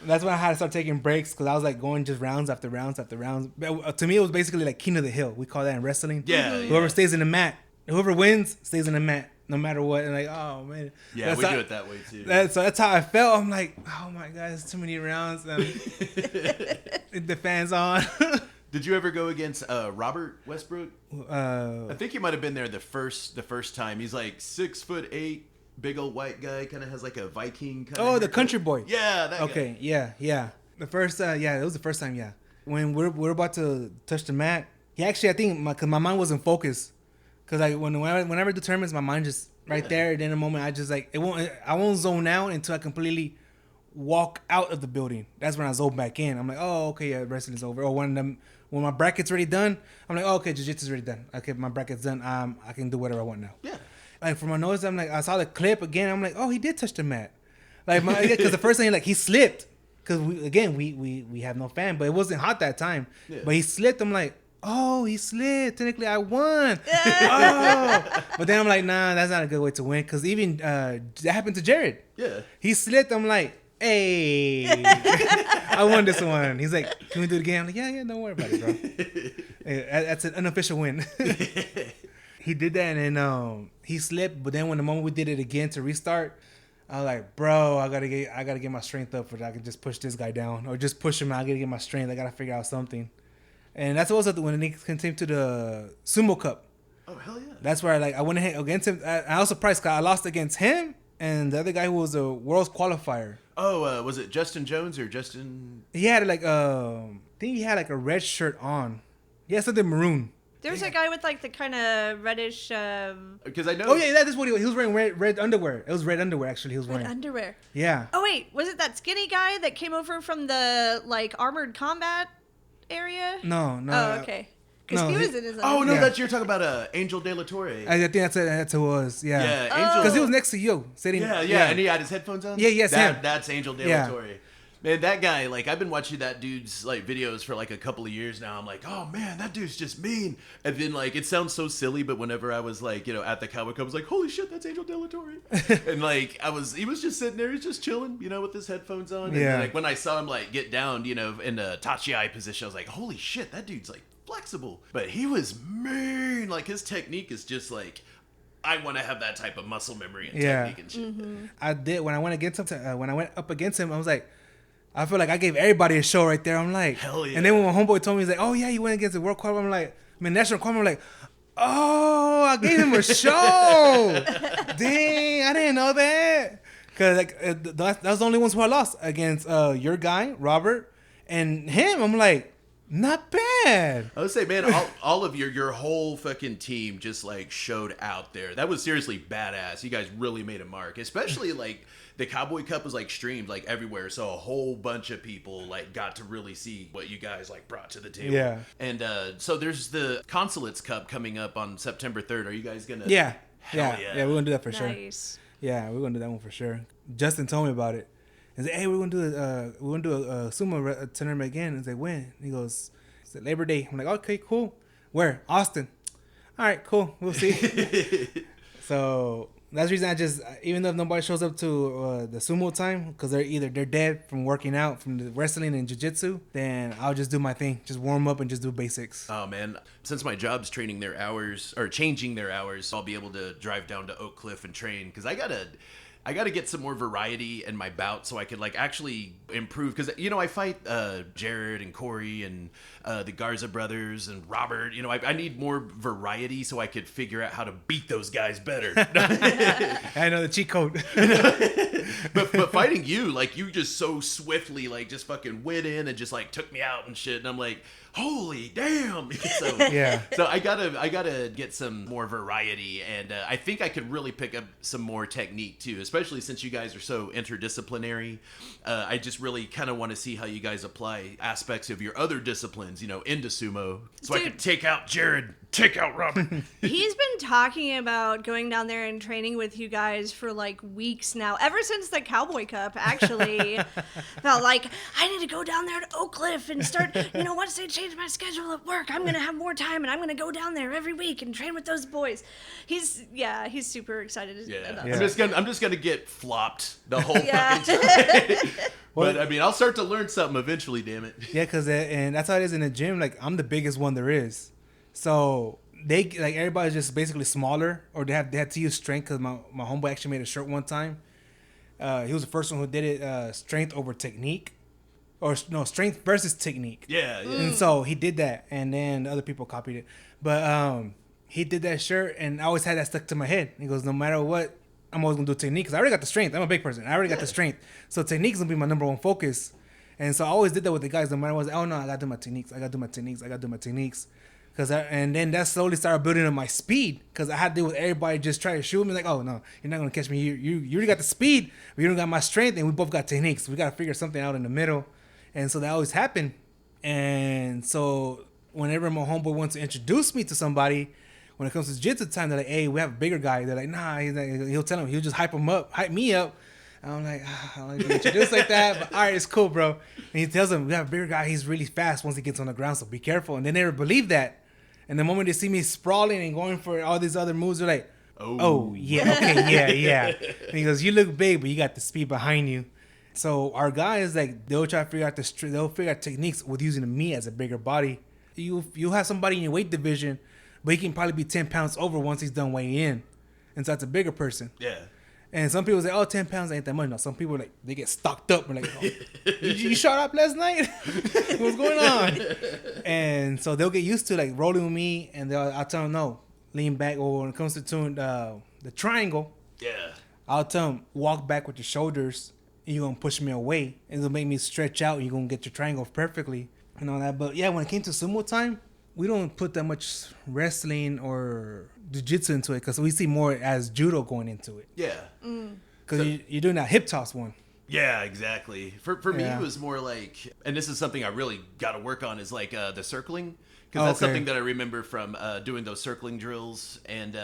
That's when I had to start taking breaks, because I was like going just rounds after rounds after rounds. But to me, it was basically like king of the hill. We call that in wrestling. Yeah. Whoever stays in the mat, whoever wins stays in the mat, no matter what. And like, oh man. Yeah, we do it that way too. So that's how I felt. I'm like, oh my god, it's too many rounds. The fan's on. Did you ever go against Robert Westbrook? I think he might have been there the first time. He's like 6'8", big old white guy, kind of has like a Viking kind of. Oh, the country boy. Yeah, that Okay, guy. yeah. The first, it was the first time, yeah. When we're about to touch the mat, he actually, I think, cause my mind wasn't focused, cause like whenever I do tournaments, my mind just right there. And in a moment, I just like I won't zone out until I completely walk out of the building. That's when I zone back in. I'm like, oh, okay, yeah, wrestling is over. Or when my bracket's already done, I'm like, oh, okay, jiu-jitsu's already done. Okay, my bracket's done. I can do whatever I want now. Yeah. Like for my nose, I'm like, I saw the clip again. I'm like, oh, he did touch the mat. Like because the first thing, like he slipped. Because we have no fan, but it wasn't hot that time. Yeah. But he slipped. I'm like, oh, he slipped. Technically, I won. Oh. But then I'm like, nah, that's not a good way to win. Because even that happened to Jared. Yeah. He slipped. I'm like, hey, I won this one. He's like, can we do it again? I'm like, yeah, don't worry about it, bro. Hey, that's an unofficial win. He did that, and then he slipped. But then when the moment we did it again to restart, I was like, bro, I gotta get my strength up so that I can just push this guy down or just push him out. I gotta get my strength. I gotta figure out something. And that's what was when it came to the Sumo Cup. Oh hell yeah! That's where I went ahead against him. I was surprised because I lost against him and the other guy who was a world's qualifier. Oh, was it Justin Jones or Justin? He had like I think he had like a red shirt on. He had something maroon. There's a guy with like the kind of reddish. Because I know. Oh yeah, that is what he was wearing. Red underwear. It was red underwear actually. He was wearing red underwear. Yeah. Oh wait, was it that skinny guy that came over from the like armored combat area? No. Oh okay. Because he was in his. Oh no, that's you're talking about Angel De La Torre. I think that's who it was. Yeah. Yeah, Angel. Because he was next to you sitting. Yeah, and he had his headphones on. Yeah, yes, him. That's Angel De La Torre. Man, that guy, like, I've been watching that dude's, like, videos for, like, a couple of years now. I'm like, oh, man, that dude's just mean. And then, like, it sounds so silly, but whenever I was, like, at the Cowboy Cup, I was like, holy shit, that's Angel De La Torre. And, like, he was just sitting there, he's just chilling, with his headphones on. And, like, when I saw him, like, get down, in a Tachi position, I was like, holy shit, that dude's, like, flexible. But he was mean. Like, his technique is just, like, I want to have that type of muscle memory and technique and shit. Mm-hmm. I did. When I went up against him, I was like, I feel like I gave everybody a show right there. I'm like, hell yeah. And then when my homeboy told me, he's like, oh yeah, you went against the world qualifier. I'm like, national qualifier. I'm like, oh, I gave him a show. Dang, I didn't know that. Cause like that was the only ones who I lost against your guy Robert and him. I'm like, not bad. I would say, man, all of your whole fucking team just like showed out there. That was seriously badass. You guys really made a mark, especially like. The Cowboy Cup was like streamed like everywhere, so a whole bunch of people like got to really see what you guys like brought to the table. Yeah. And so there's the Consulates Cup coming up on September 3rd. Are you guys gonna? Yeah. Yeah, we're gonna do that for Nice. sure. Yeah, we're gonna do that one for sure. Justin told me about it. He said, "Hey, we're gonna do a sumo tournament again." I said, "When?" He goes, "It's Labor Day." I'm like, "Okay, cool. Where? Austin." All right, cool. We'll see. So. That's the reason I just, even though if nobody shows up to the sumo time, because they're dead from working out, from the wrestling and jiu-jitsu, then I'll just do my thing. Just warm up and just do basics. Oh, man. Since my job's changing their hours, I'll be able to drive down to Oak Cliff and train, because I gotta get some more variety in my bout so I could like actually improve. Because I fight Jared and Corey and the Garza brothers and Robert. I need more variety so I could figure out how to beat those guys better. I know the cheat code. but fighting you, like you just so swiftly like just fucking went in and just like took me out and shit. And I'm like, holy damn. So yeah. So I gotta get some more variety, and I think I could really pick up some more technique too, especially since you guys are so interdisciplinary. I just really kind of want to see how you guys apply aspects of your other disciplines, into sumo, so I can take out Jared, take out Robert. He's been talking about going down there and training with you guys for like weeks now, ever since the Cowboy Cup, actually. Felt like, I need to go down there to Oak Cliff and start, once they change my schedule at work, I'm going to have more time and I'm going to go down there every week and train with those boys. He's super excited. Yeah. Yeah. I'm just gonna get flopped the whole fucking time. But I mean, I'll start to learn something eventually, damn it. Yeah, and that's how it is in the gym. Like, I'm the biggest one there is. So they like everybody's just basically smaller, or they had to use strength, because my homeboy actually made a shirt one time. He was the first one who did it, strength over technique. or no, strength versus technique. Yeah, yeah. And so he did that, and then other people copied it. But he did that shirt, and I always had that stuck to my head. He goes, no matter what, I'm always gonna do technique because I already got the strength. I'm a big person. I already got the strength, so technique's gonna be my number one focus. And so I always did that with the guys. No matter what, oh no, I gotta do my techniques. I gotta do my techniques. I gotta do my techniques. And then that slowly started building up my speed because I had to deal with everybody just trying to shoot me like, oh no, you're not gonna catch me. You already got the speed, but you don't got my strength, and we both got techniques. We gotta figure something out in the middle, and so that always happened. And so whenever my homeboy wants to introduce me to somebody, when it comes to jiu-jitsu time, they're like, hey, we have a bigger guy. They're like, nah, he'll tell him, he'll just hype me up. And I'm like, I don't want to be introduced like that, but all right, it's cool, bro. And he tells him, we have a bigger guy. He's really fast once he gets on the ground, so be careful. And they never believe that. And the moment they see me sprawling and going for all these other moves, they're like, oh yeah, okay, yeah. And he goes, you look big, but you got the speed behind you. So our guys, like, they'll try to figure out they'll figure out techniques with using me as a bigger body. You have somebody in your weight division, but he can probably be 10 pounds over once he's done weighing in. And so that's a bigger person. Yeah. And some people say, oh, 10 pounds ain't that much. No, some people, like, they get stocked up. We're like, oh, you shot up last night? What's going on? And so they'll get used to, like, rolling with me, and I'll tell them, no, lean back. Or when it comes to doing the triangle, Yeah. I'll tell them, walk back with your shoulders, and you're going to push me away. And it'll make me stretch out, and you're going to get your triangle perfectly and all that. But, yeah, when it came to sumo time, we don't put that much wrestling or jiu-jitsu into it because we see more as judo going into it. Yeah. Because you're doing that hip toss one. Yeah, exactly. For me, Yeah. it was more like, and this is something I really got to work on, is like the circling. Because that's something that I remember from doing those circling drills. And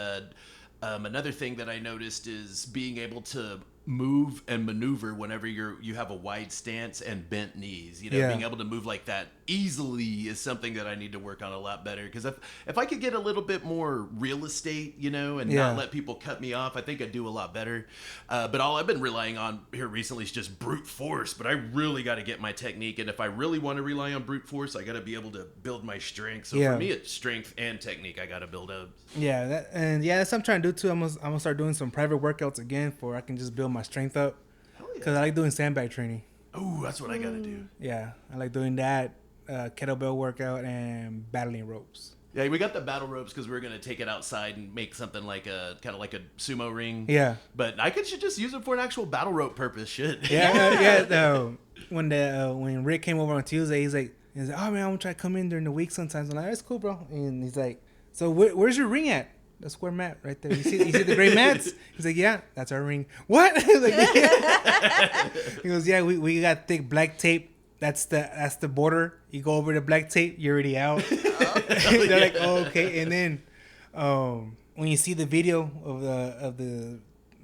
another thing that I noticed is being able to move and maneuver whenever you have a wide stance and bent knees. You know, Yeah. being able to move like that easily is something that I need to work on a lot better. Because if I could get a little bit more real estate, you know, and Yeah. not let people cut me off, I think I'd do a lot better. But all I've been relying on here recently is just brute force. But I really got to get my technique. And if I really want to rely on brute force, I got to be able to build my strength. So Yeah. for me, it's strength and technique I got to build up. Yeah, that's what I'm trying to do too. I'm gonna start doing some private workouts again for I can just build my strength up. Hell yeah. Cause I like doing sandbag training. Oh, that's what I got to do. Yeah, I like doing that, kettlebell workout and battling ropes. Yeah, we got the battle ropes because we were going to take it outside and make something like a kind of like a sumo ring. Yeah, But I should just use it for an actual battle rope purpose. Shit. yeah. When Rick came over on Tuesday, he's like, oh man, I'm gonna try to come in during the week sometimes. I'm like, that's cool, bro. And he's like, so where's your ring at? The square mat right there. You see the gray mats? He's like, yeah, that's our ring. What? I was like, yeah. He goes, yeah, we got thick black tape. That's the border. You go over the black tape, you're already out. They're like, oh, okay. And then when you see the video of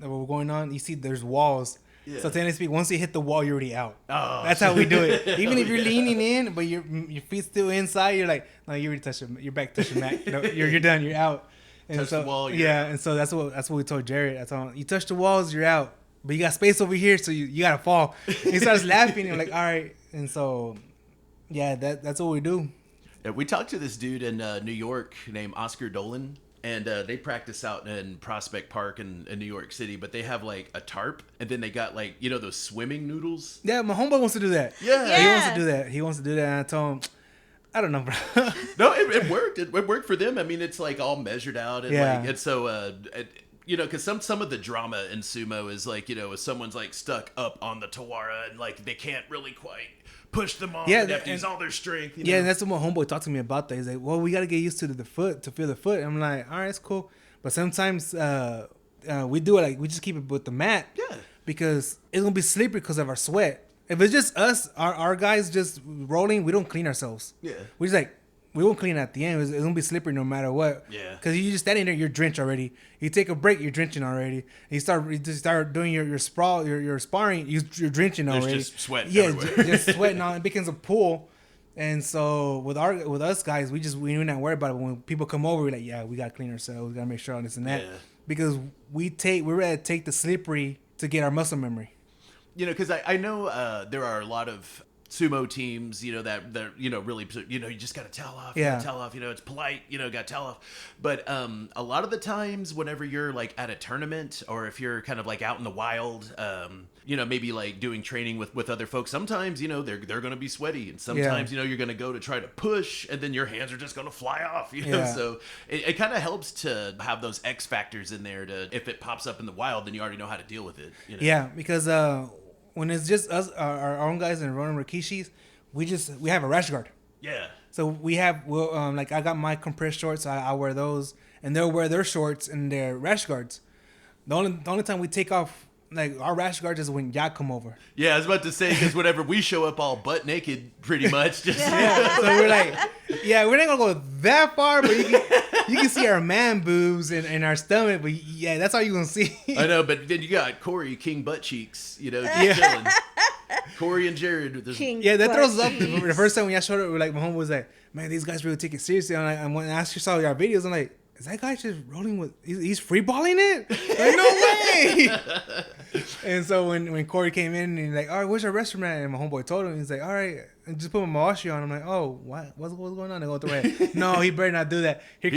what's going on, you see there's walls. Yeah. So technically speaking, once you hit the wall, you're already out. Oh, That's how we do it. Even if you're leaning in, but your feet still inside, you're like, no, you already touched your back touched your mat. No, you're done. You're out. And Touch so, the wall, you're yeah, out. and so that's what we told Jared. I told him, you touch the walls, you're out. But you got space over here, so you gotta fall. And he starts laughing, and I'm like, all right. And so, yeah, that's what we do. Yeah, we talked to this dude in New York named Oscar Dolan, and they practice out in Prospect Park in New York City, but they have like a tarp, and then they got like, you know, those swimming noodles? Yeah, my homeboy wants to do that. Yeah. He wants to do that. And I told him, I don't know, bro. No, it worked. It worked for them. I mean, it's like all measured out, and Yeah. like, and so, you know, because some of the drama in sumo is like, you know, if someone's like stuck up on the Tawara and like they can't really quite push them off, Yeah, and they have to and- use all their strength. You Yeah, know? and that's what my homeboy talked to me about that. He's like, well, we got to get used to the foot, to feel the foot. I'm like, all right, it's cool. But sometimes we do it like, we just keep it with the mat. Yeah. Because it's going to be slippery because of our sweat. If it's just us, our guys just rolling, we don't clean ourselves. Yeah. We just like, we won't clean at the end. It's going to be slippery no matter what. Yeah. Because you just standing there, you're drenched already. You take a break, you're drenching already. You start doing your sprawl, your sparring, you're drenching There's already. just sweat Yeah, everywhere. just sweating on. It becomes a pool. And so with us guys, we're not worried about it. But when people come over, we're like, yeah, we gotta clean ourselves. We gotta make sure on this and that. Yeah. Because we're ready to take the slippery to get our muscle memory. You know, because I know there are a lot of sumo teams, that really, you just got to tell off. You Yeah. gotta tell off. It's polite. Got to tell off. But a lot of the times, whenever you're like at a tournament, or if you're kind of like out in the wild, maybe like doing training with other folks, sometimes they're going to be sweaty, and sometimes you're going to go to try to push, and then your hands are just going to fly off. So it kind of helps to have those X factors in there to, if it pops up in the wild, then you already know how to deal with it. Yeah, because when it's just us, our own guys in Ronin Rikishis, we have a rash guard. Yeah. So we have, like I got my compressed shorts, I wear those, and they'll wear their shorts and their rash guards. The only time we take off like our rash guards is when y'all come over. Yeah, I was about to say, because whenever we show up all butt naked, pretty much, just so we're like, we're not gonna go that far, but you can see our man boobs and our stomach, but that's all you gonna see. I know, but then you got Corey, King Butt Cheeks, chilling. Corey and Jared with this. King that throws us butt up. The first time when y'all showed up, like my home was like, man, these guys really take it seriously. And when I actually saw your videos, I'm like, is that guy just rolling with? He's free balling it? Like, no way! And so when Corey came in and he's like, all right, where's our restroom at? And my homeboy told him, he's like, all right, and just put my mawashi on. I'm like, oh, what's going on? I go through it. No, he better not do that. He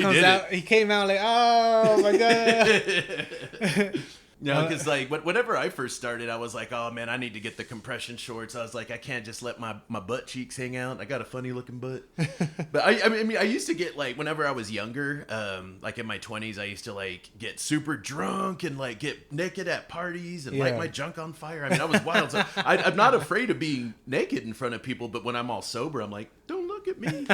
came out like, oh my god. No, because like whenever I first started, I was like, oh man, I need to get the compression shorts. I was like, I can't just let my butt cheeks hang out. I got a funny looking butt. But I mean, I used to get like, whenever I was younger, like in my 20s, I used to like get super drunk and like get naked at parties and light my junk on fire. I mean, I was wild. So I'm not afraid of being naked in front of people, but when I'm all sober, I'm like, don't look at me.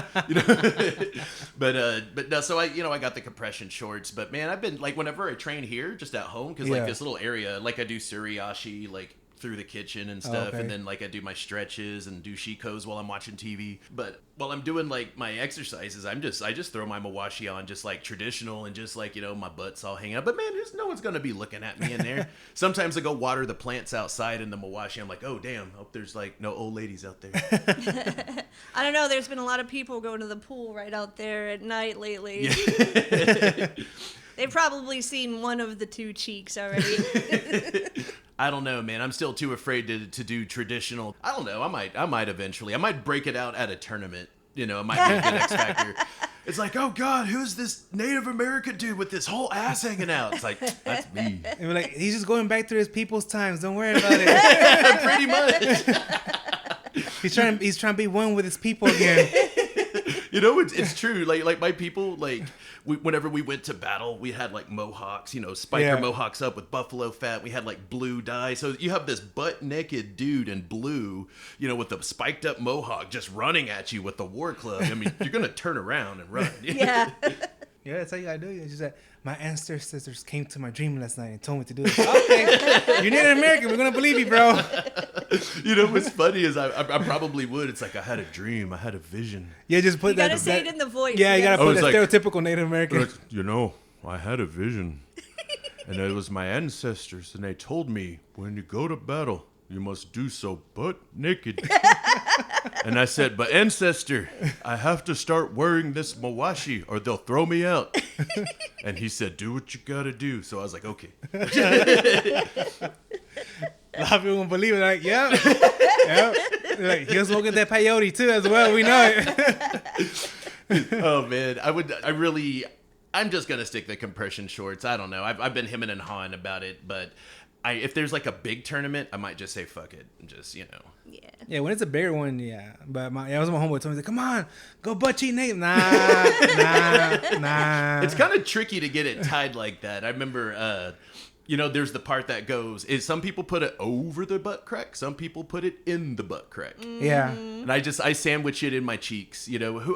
But no, so I got the compression shorts. But man, I've been like, whenever I train here, just at home, because like this little area, like I do suriashi like through the kitchen and stuff, and then like I do my stretches and do shikos while I'm watching TV. But while I'm doing like my exercises, I just throw my mawashi on, just like traditional, and just like my butt's all hanging out. But man, there's no one's gonna be looking at me in there. Sometimes I go water the plants outside in the mawashi. I'm like, oh damn, hope there's like no old ladies out there. I don't know. There's been a lot of people going to the pool right out there at night lately. Yeah. They've probably seen one of the two cheeks already. I don't know, man. I'm still too afraid to do traditional. I don't know. I might eventually. I might break it out at a tournament. It might be a good X factor. It's like, oh God, who's this Native American dude with this whole ass hanging out? It's like, that's me. And we're like, he's just going back to his people's times. Don't worry about it. Pretty much. He's trying to be one with his people again. It's true. Like my people, like whenever we went to battle, we had like mohawks, spiker mohawks up with buffalo fat. We had like blue dye. So you have this butt naked dude in blue, with a spiked up mohawk just running at you with the war club. I mean, you're gonna turn around and run. Yeah. Yeah, that's how you gotta do it. It's just that my ancestors came to my dream last night and told me to do this. Okay, you're Native American. We're gonna believe you, bro. What's funny is I probably would. It's like I had a dream. I had a vision. Yeah, just put you gotta say it in the voice. Yeah, you gotta put that like, stereotypical Native American. I had a vision, and it was my ancestors, and they told me when you go to battle, you must do so butt naked. And I said, but ancestor, I have to start wearing this mawashi or they'll throw me out. And he said, do what you gotta do. So I was like, okay. A lot of people won't believe it. Like, yeah. Like, he was smoking that peyote too as well. We know it. Oh man, I'm just gonna stick the compression shorts. I don't know. I've been hemming and hawing about it, but if there's like a big tournament, I might just say fuck it and just Yeah, when it's a bigger one, yeah. But it was my homeboy told me, he's like, come on, go butt cheek Nate. Nah. It's kind of tricky to get it tied like that. I remember, there's the part that goes, some people put it over the butt crack, some people put it in the butt crack. Yeah. And I sandwich it in my cheeks.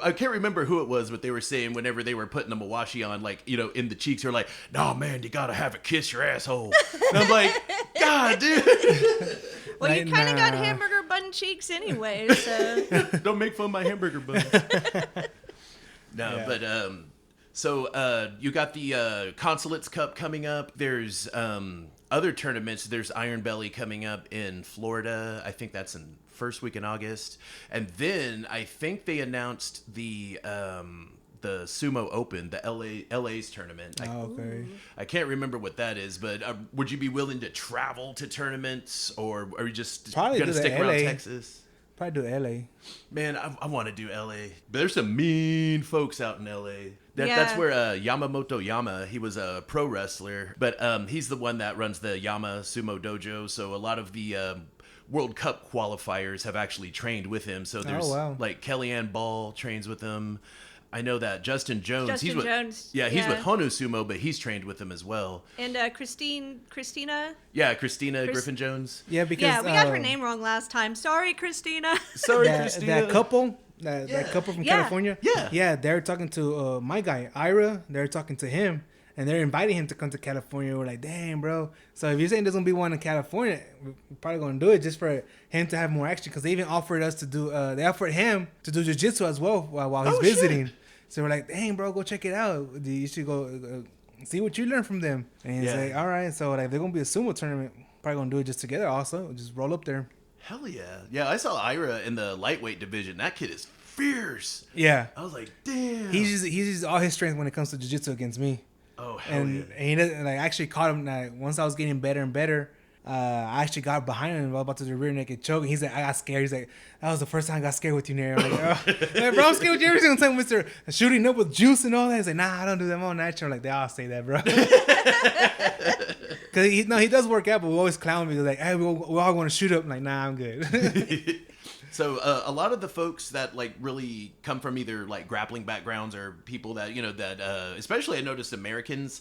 I can't remember who it was, but they were saying whenever they were putting the mawashi on, like, in the cheeks, they're like, no, man, you gotta have it kiss your asshole. And I'm like, God, dude. Well, you kind of got hamburger bun cheeks anyway, so. Don't make fun of my hamburger bun. No, yeah. But, so you got the Consulates Cup coming up. There's other tournaments. There's Iron Belly coming up in Florida. I think that's in first week in August. And then I think they announced the Sumo Open, the LA's tournament. Okay. I can't remember what that is, but would you be willing to travel to tournaments, or are you just going to stick around Texas? Probably do LA. Man, I want to do LA. There's some mean folks out in LA. That's Yeah. where Yamamoto Yama, he was a pro wrestler, but he's the one that runs the Yama Sumo Dojo. So a lot of the World Cup qualifiers have actually trained with him. So there's wow. like Kellyanne Ball trains with him. I know that Justin Jones. Justin he's with, Jones, Yeah, he's yeah. with Honu Sumo, but he's trained with him as well. And Christina. Yeah, Christina Griffin Jones. Yeah, because Yeah, we got her name wrong last time. Sorry, Christina. Sorry, that, Christina. that couple, that couple from Yeah. California. Yeah. They're talking to my guy Ira. They're talking to him, and they're inviting him to come to California. We're like, damn, bro. So if you're saying there's gonna be one in California, we're probably gonna do it just for him to have more action. Because they even offered us to do. They offered him to do jiu-jitsu as well while he's Oh, visiting. shit. So we're like, dang, bro, go check it out. You should go see what you learn from them. And he's Yeah. like, all right. So like, they're gonna be a sumo tournament. Probably gonna do it just together. Also, just roll up there. Hell yeah. Yeah, I saw Ira in the lightweight division. That kid is fierce. Yeah. I was like, damn. He's used all his strength when it comes to jiu-jitsu against me. Oh, hell And he doesn't, like, I actually caught him, like, once I was getting better and better. I actually got behind him. I was about to do a rear naked choke. And he's like, I got scared. He's like, that was the first time I got scared with you, Nery. I'm like, oh. Like, bro, I'm scared with you every single time, Mr. Shooting up with juice and all that. He's like, nah, I don't do that. I'm all natural. I'm like, they all say that, bro. Because he does work out, but we always clown me. He's like, hey, we all want to shoot up. I'm like, nah, I'm good. So a lot of the folks that like really come from either like grappling backgrounds or people that that especially I noticed Americans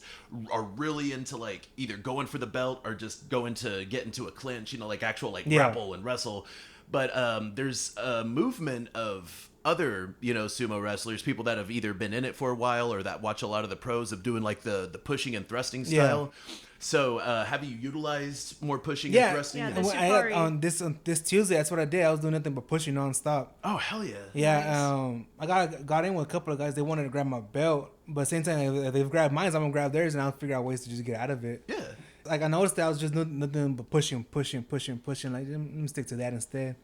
are really into like either going for the belt or just going to get into a clinch, like actual like grapple and wrestle. But there's a movement of other sumo wrestlers, people that have either been in it for a while or that watch a lot of the pros of doing like the pushing and thrusting style. So have you utilized more pushing and thrusting? Yeah, And on this Tuesday, that's what I did. I was doing nothing but pushing nonstop. Oh, hell yeah. Yeah, I got in with a couple of guys. They wanted to grab my belt, but at the same time, if they've grabbed mine, I'm gonna grab theirs, and I'll figure out ways to just get out of it. Yeah. Like I noticed that I was just nothing but pushing. Like, let me stick to that instead.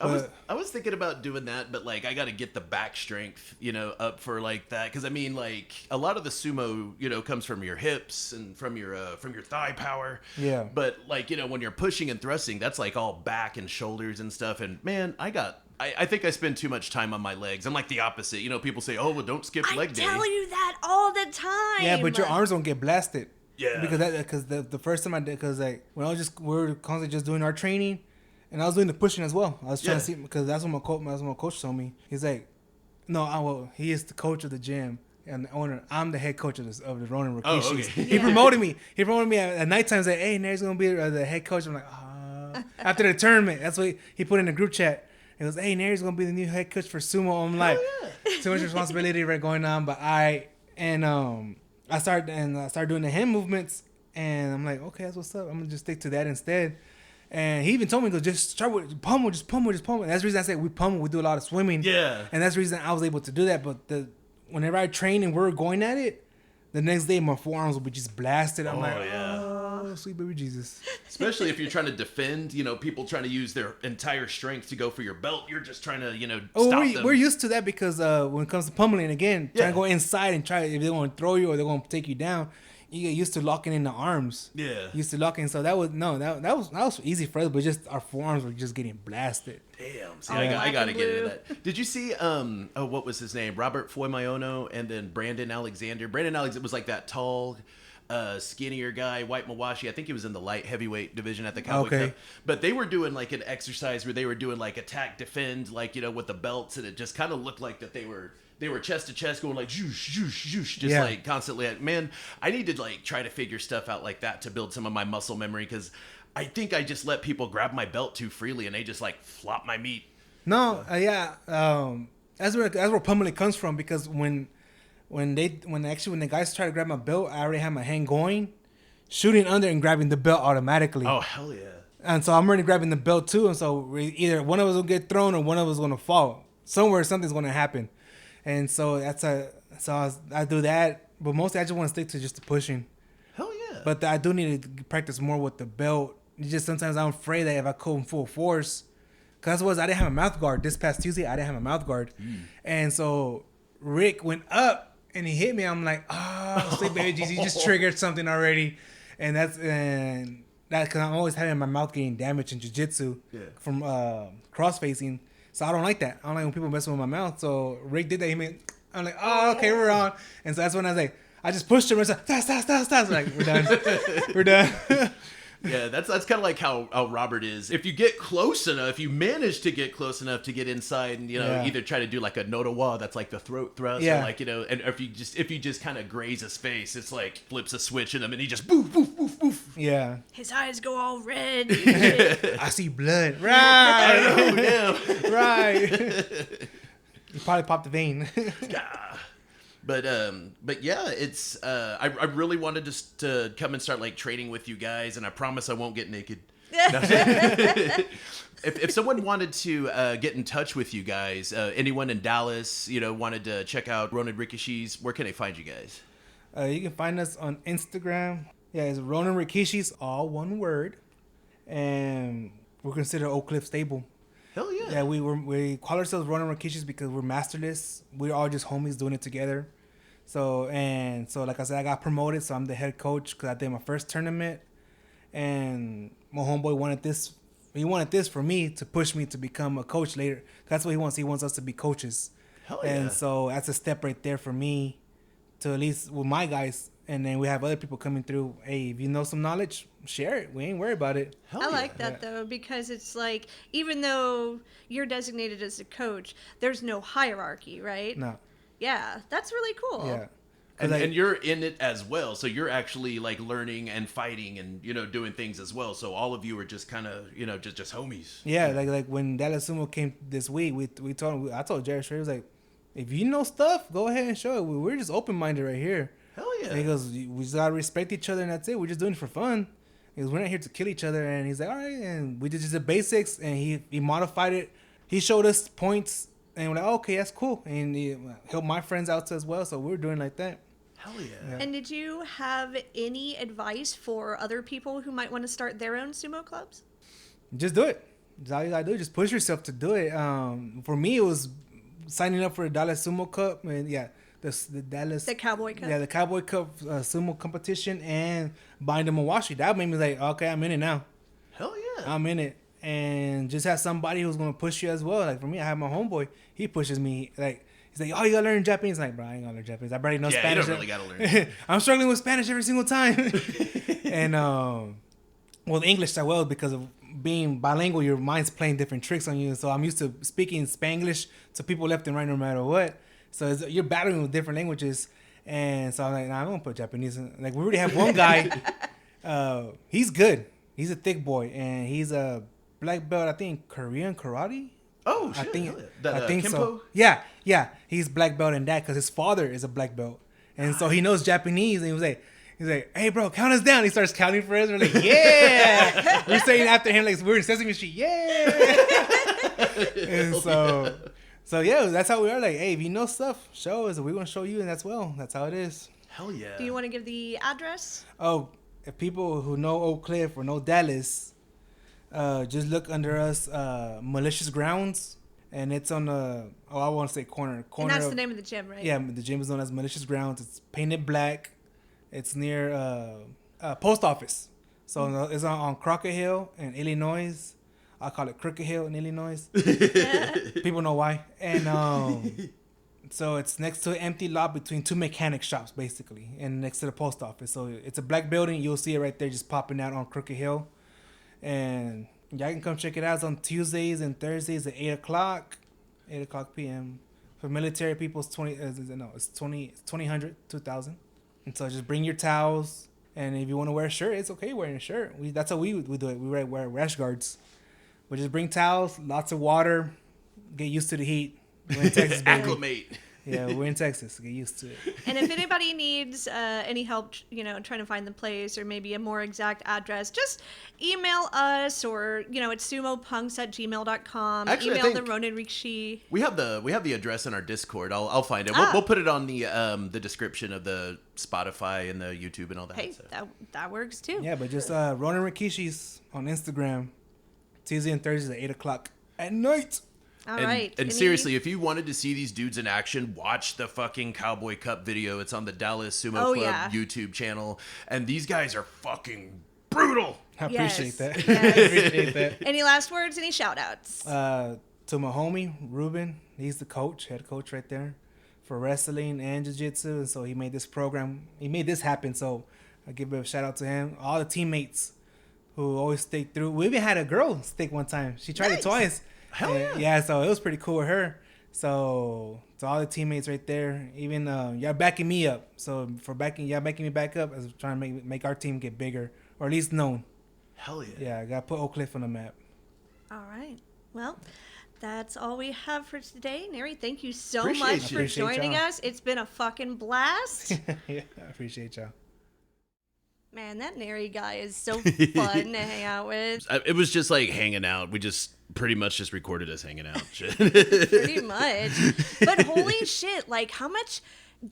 I was thinking about doing that, but like I got to get the back strength, up for like that, because I mean, like a lot of the sumo, comes from your hips and from your thigh power. Yeah. But like when you're pushing and thrusting, that's like all back and shoulders and stuff. And man, I think I spend too much time on my legs. I'm like the opposite. People say, oh well, don't skip leg day. I tell you that all the time. Yeah, but your arms don't get blasted. Yeah. Because the first time I did, because like when we were constantly just doing our training. And I was doing the pushing as well. I was trying to see, because that's what my coach told me. He's like, no, he is the coach of the gym and the owner. I'm the head coach of the Ronin Rikishi. Oh, okay. He promoted me. He promoted me at nighttime. He's like, hey, Nery's going to be the head coach. I'm like, after the tournament. That's what he put in the group chat. He goes, hey, Nery's going to be the new head coach for sumo. I'm like, too much responsibility right going on. But I started doing the hand movements. And I'm like, okay, that's what's up. I'm going to just stick to that instead. And he even told me, go just start with pummel. And that's the reason I say we pummel. We do a lot of swimming. Yeah. And that's the reason I was able to do that. But whenever I train and we're going at it, the next day my forearms will be just blasted. I'm oh, sweet baby Jesus. Especially if you're trying to defend, people trying to use their entire strength to go for your belt. You're just trying to, stop them. We're used to that because when it comes to pummeling, again, trying to go inside and try, if they're going to throw you or they're going to take you down, you get used to locking in the arms. Yeah. Used to locking. So that was easy for us, but just our forearms were just getting blasted. Damn. See, I got to get into that. Did you see, what was his name? Robert Foymayono and then Brandon Alexander. Brandon Alexander was like that tall, skinnier guy, white Mawashi. I think he was in the light heavyweight division at the Cowboy Cup. But they were doing like an exercise where they were doing like attack, defend, like, with the belts. And it just kind of looked like that they were chest to chest going like zhoosh, zhoosh, zhoosh, just like constantly. Man, I need to like try to figure stuff out like that to build some of my muscle memory, because I think I just let people grab my belt too freely and they just like flop my meat. No, that's where pummeling comes from, because when the guys try to grab my belt, I already have my hand going, shooting under and grabbing the belt automatically. Oh hell yeah! And so I'm already grabbing the belt too, and so either one of us will get thrown or one of us is gonna fall. Somewhere something's gonna happen. And so I do that, but mostly I just want to stick to just the pushing. Hell yeah! But I do need to practice more with the belt. It's just sometimes I'm afraid that if I go in full force, because I didn't have a mouth guard this past Tuesday. I didn't have a mouth guard, and so Rick went up and he hit me. I'm like, sweet baby Jesus, you just triggered something already, and that because I'm always having my mouth getting damaged in jiu-jitsu from cross facing. So I don't like that. I don't like when people mess with my mouth. So Rick did that. I'm like, oh, okay, we're on. And so that's when I was like, I just pushed him and said, stop. Like, we're done. We're done. Yeah, that's kind of like how Robert is. If you get close enough, you manage to get close enough to get inside and, either try to do like a notawa, that's like the throat thrust, or like, and if you just kind of graze his face, it's like flips a switch in him and he just boof, boof, boof, boof. Yeah. His eyes go all red. I see blood. Right. I know, damn. Right. You probably popped the vein. But yeah, it's I really wanted to come and start like training with you guys, and I promise I won't get naked. If someone wanted to get in touch with you guys, anyone in Dallas, wanted to check out Ronin Rikishi's, where can they find you guys? You can find us on Instagram. Yeah, it's Ronin Rikishi's, all one word, and we're considered Oak Cliff stable. Hell yeah! Yeah, we call ourselves Ronin Rikishi's because we're masterless. We're all just homies doing it together. So like I said, I got promoted, so I'm the head coach because I did my first tournament, and my homeboy wanted this. He wanted this for me to push me to become a coach later. That's what he wants. He wants us to be coaches. Hell yeah! And so that's a step right there for me, to at least with my guys. And then we have other people coming through. Hey, if you know some knowledge, share it. We ain't worried about it. Hell I yeah. like that though, because it's like, even though you're designated as a coach, there's no hierarchy, right? No. Yeah, that's really cool. Yeah. And you're in it as well, so you're actually like learning and fighting and doing things as well. So all of you are just kind of just homies. Yeah, like when Dallas Sumo came this week, I told Jared straight, I was like, if you know stuff, go ahead and show it. We're just open minded right here. Hell yeah. And he goes, we just gotta respect each other, and that's it. We're just doing it for fun. He goes, we're not here to kill each other. And he's like, all right. And we did just the basics, and he modified it. He showed us points, and we're like, oh, okay, that's cool. And he helped my friends out as well, so we're doing like that. Hell yeah. And did you have any advice for other people who might want to start their own sumo clubs? Just do it. That's all you gotta do. Just push yourself to do it. For me, it was signing up for the Dallas Sumo Cup, and the Cowboy Cup. Yeah, the Cowboy Cup sumo competition, and buying the Mawashi. That made me like, okay, I'm in it now. Hell yeah. I'm in it. And just have somebody who's gonna push you as well. Like for me, I have my homeboy. He pushes me. Like he's like, oh, you gotta learn Japanese. I'm like, bro, I ain't gonna learn Japanese. I barely know Spanish. You don't really gotta learn. I'm struggling with Spanish every single time. And well, English I will, because of being bilingual. Your mind's playing different tricks on you. So I'm used to speaking Spanglish to people left and right, no matter what. So you're battling with different languages. And so I'm like, nah, I'm gonna put Japanese in. Like we already have one guy. He's good. He's a thick boy, and he's a black belt, I think, Korean karate. Oh shit! I think Kempo? so. Yeah. He's black belt in that because his father is a black belt, and so he knows Japanese. And he's like, hey bro, count us down. He starts counting for us. We're like, yeah. We're saying after him like we're in Sesame Street, yeah. And so yeah, that's how we are. Like, hey, if you know stuff, show us. We're gonna show you, and that's how it is. Hell yeah. Do you want to give the address? Oh, if people who know Oak Cliff or know Dallas, just look under us, Malicious Grounds, and it's on the I want to say corner. And that's the name of the gym, right? Yeah, the gym is known as Malicious Grounds. It's painted black. It's near post office, so it's on Crockett Hill in Illinois. I call it Crooked Hill in Illinois. People know why. And so it's next to an empty lot between two mechanic shops, basically, and next to the post office. So it's a black building. You'll see it right there, just popping out on Crooked Hill. And y'all can come check it out. It's on Tuesdays and Thursdays at 8 o'clock p.m. For military people, it's 2000, 2000. And so just bring your towels. And if you want to wear a shirt, it's okay wearing a shirt. That's how we do it. We wear rash guards. But just bring towels, lots of water, get used to the heat. We're in Texas, baby. Acclimate. Yeah, we're in Texas. Get used to it. And if anybody needs any help, trying to find the place or maybe a more exact address, just email us or, it's sumopunks@gmail.com. Actually, email the Ronin Rikishi. We have the address in our Discord. I'll find it. We'll put it on the description of the Spotify and the YouTube and all that. Hey, So. that works too. Yeah, but just Ronin Rikishi's on Instagram, Tuesday and Thursdays at 8 o'clock at night. All right. And seriously, if you wanted to see these dudes in action, watch the fucking Cowboy Cup video. It's on the Dallas Sumo Club YouTube channel. And these guys are fucking brutal. I appreciate that. Yes. I appreciate that. Any last words? Any shout outs? To my homie, Ruben, he's the coach, head coach right there for wrestling and jiu-jitsu. And so he made this program. He made this happen. So I give a shout out to him. All the teammates who always stick through. We even had a girl stick one time. She tried it twice. Hell yeah. Yeah, so it was pretty cool with her. So to all the teammates right there, even y'all backing me up. So for backing me back up, I was trying to make our team get bigger or at least known. Hell yeah. Yeah, I got to put Oak Cliff on the map. All right. Well, that's all we have for today. Nery, thank you so Appreciate much you. for Appreciate joining y'all. us. It's been a fucking blast. Yeah, I appreciate y'all. Man, that Nery guy is so fun to hang out with. It was just like hanging out. We just pretty much just recorded us hanging out. Pretty much. But holy shit, like how much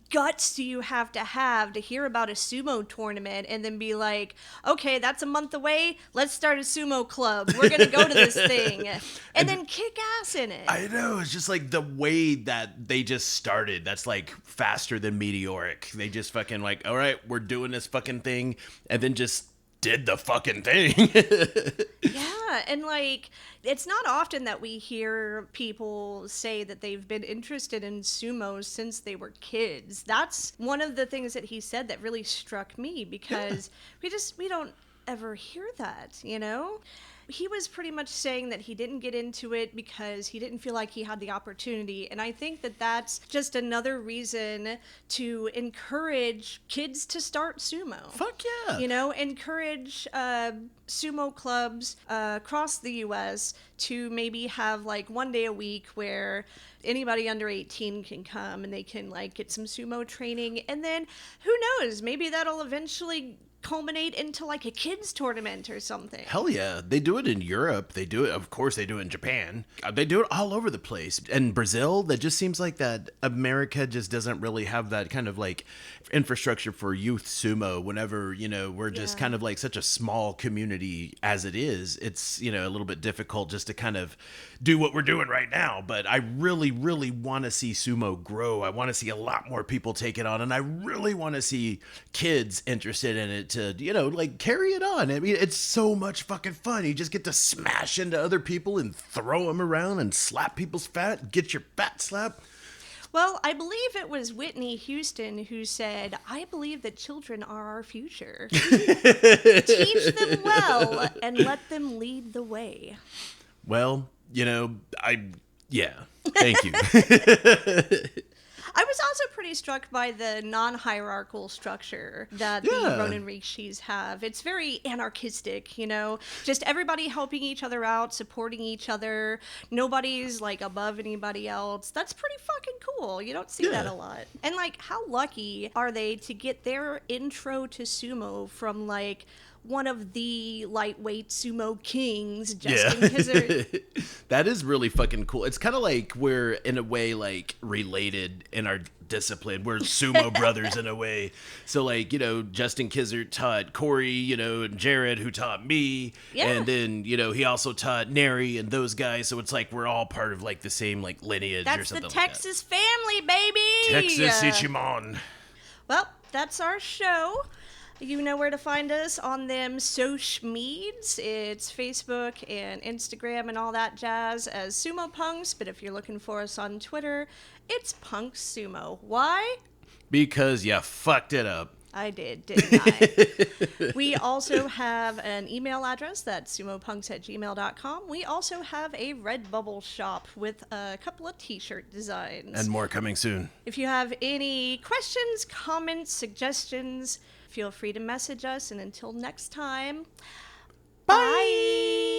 guts do you have to hear about a sumo tournament and then be like, okay, that's a month away, let's start a sumo club, we're gonna go to this thing, and then kick ass in it. I know, it's just like the way that they just started, that's like faster than meteoric. They just fucking like, all right, we're doing this fucking thing, and then just did the fucking thing. Yeah, and like it's not often that we hear people say that they've been interested in sumo since they were kids. That's one of the things that he said that really struck me because we don't ever hear that, you know? He was pretty much saying that he didn't get into it because he didn't feel like he had the opportunity. And I think that that's just another reason to encourage kids to start sumo. Fuck yeah. You know, encourage sumo clubs across the U.S. to maybe have like one day a week where anybody under 18 can come and they can like get some sumo training. And then who knows, maybe that'll eventually culminate into like a kids tournament or something. Hell yeah. They do it in Europe. They do it, of course, they do it in Japan. They do it all over the place. And Brazil, that just seems like that America just doesn't really have that kind of like infrastructure for youth sumo whenever, you know, we're just kind of like such a small community as it is. It's, you know, a little bit difficult just to kind of do what we're doing right now. But I really, really want to see sumo grow. I want to see a lot more people take it on. And I really want to see kids interested in it to, you know, like carry it on. I mean, it's so much fucking fun. You just get to smash into other people and throw them around and slap people's fat, get your fat slapped. Well, I believe it was Whitney Houston who said, I believe that children are our future. Teach them well and let them lead the way. Well, you know, yeah, thank you. I was also pretty struck by the non-hierarchical structure that the Ronin Rikishis have. It's very anarchistic, you know, just everybody helping each other out, supporting each other. Nobody's like above anybody else. That's pretty fucking cool. You don't see that a lot. And like, how lucky are they to get their intro to sumo from like one of the lightweight sumo kings, Justin Kizzard. That is really fucking cool. It's kind of like we're in a way like related in our discipline. We're sumo brothers in a way. So like, you know, Justin Kizzard taught Corey, you know, and Jared who taught me. Yeah. And then, you know, he also taught Nery and those guys. So it's like we're all part of like the same like lineage or That's something the like Texas family, baby. that. Texas ichimon. Well, that's our show. You know where to find us on them social meds. It's Facebook and Instagram and all that jazz as Sumo Punks. But if you're looking for us on Twitter, it's Punk Sumo. Why? Because you fucked it up. I did, didn't I? We also have an email address that's sumopunks@gmail.com. We also have a Redbubble shop with a couple of t-shirt designs. And more coming soon. If you have any questions, comments, suggestions, feel free to message us. And until next time, bye.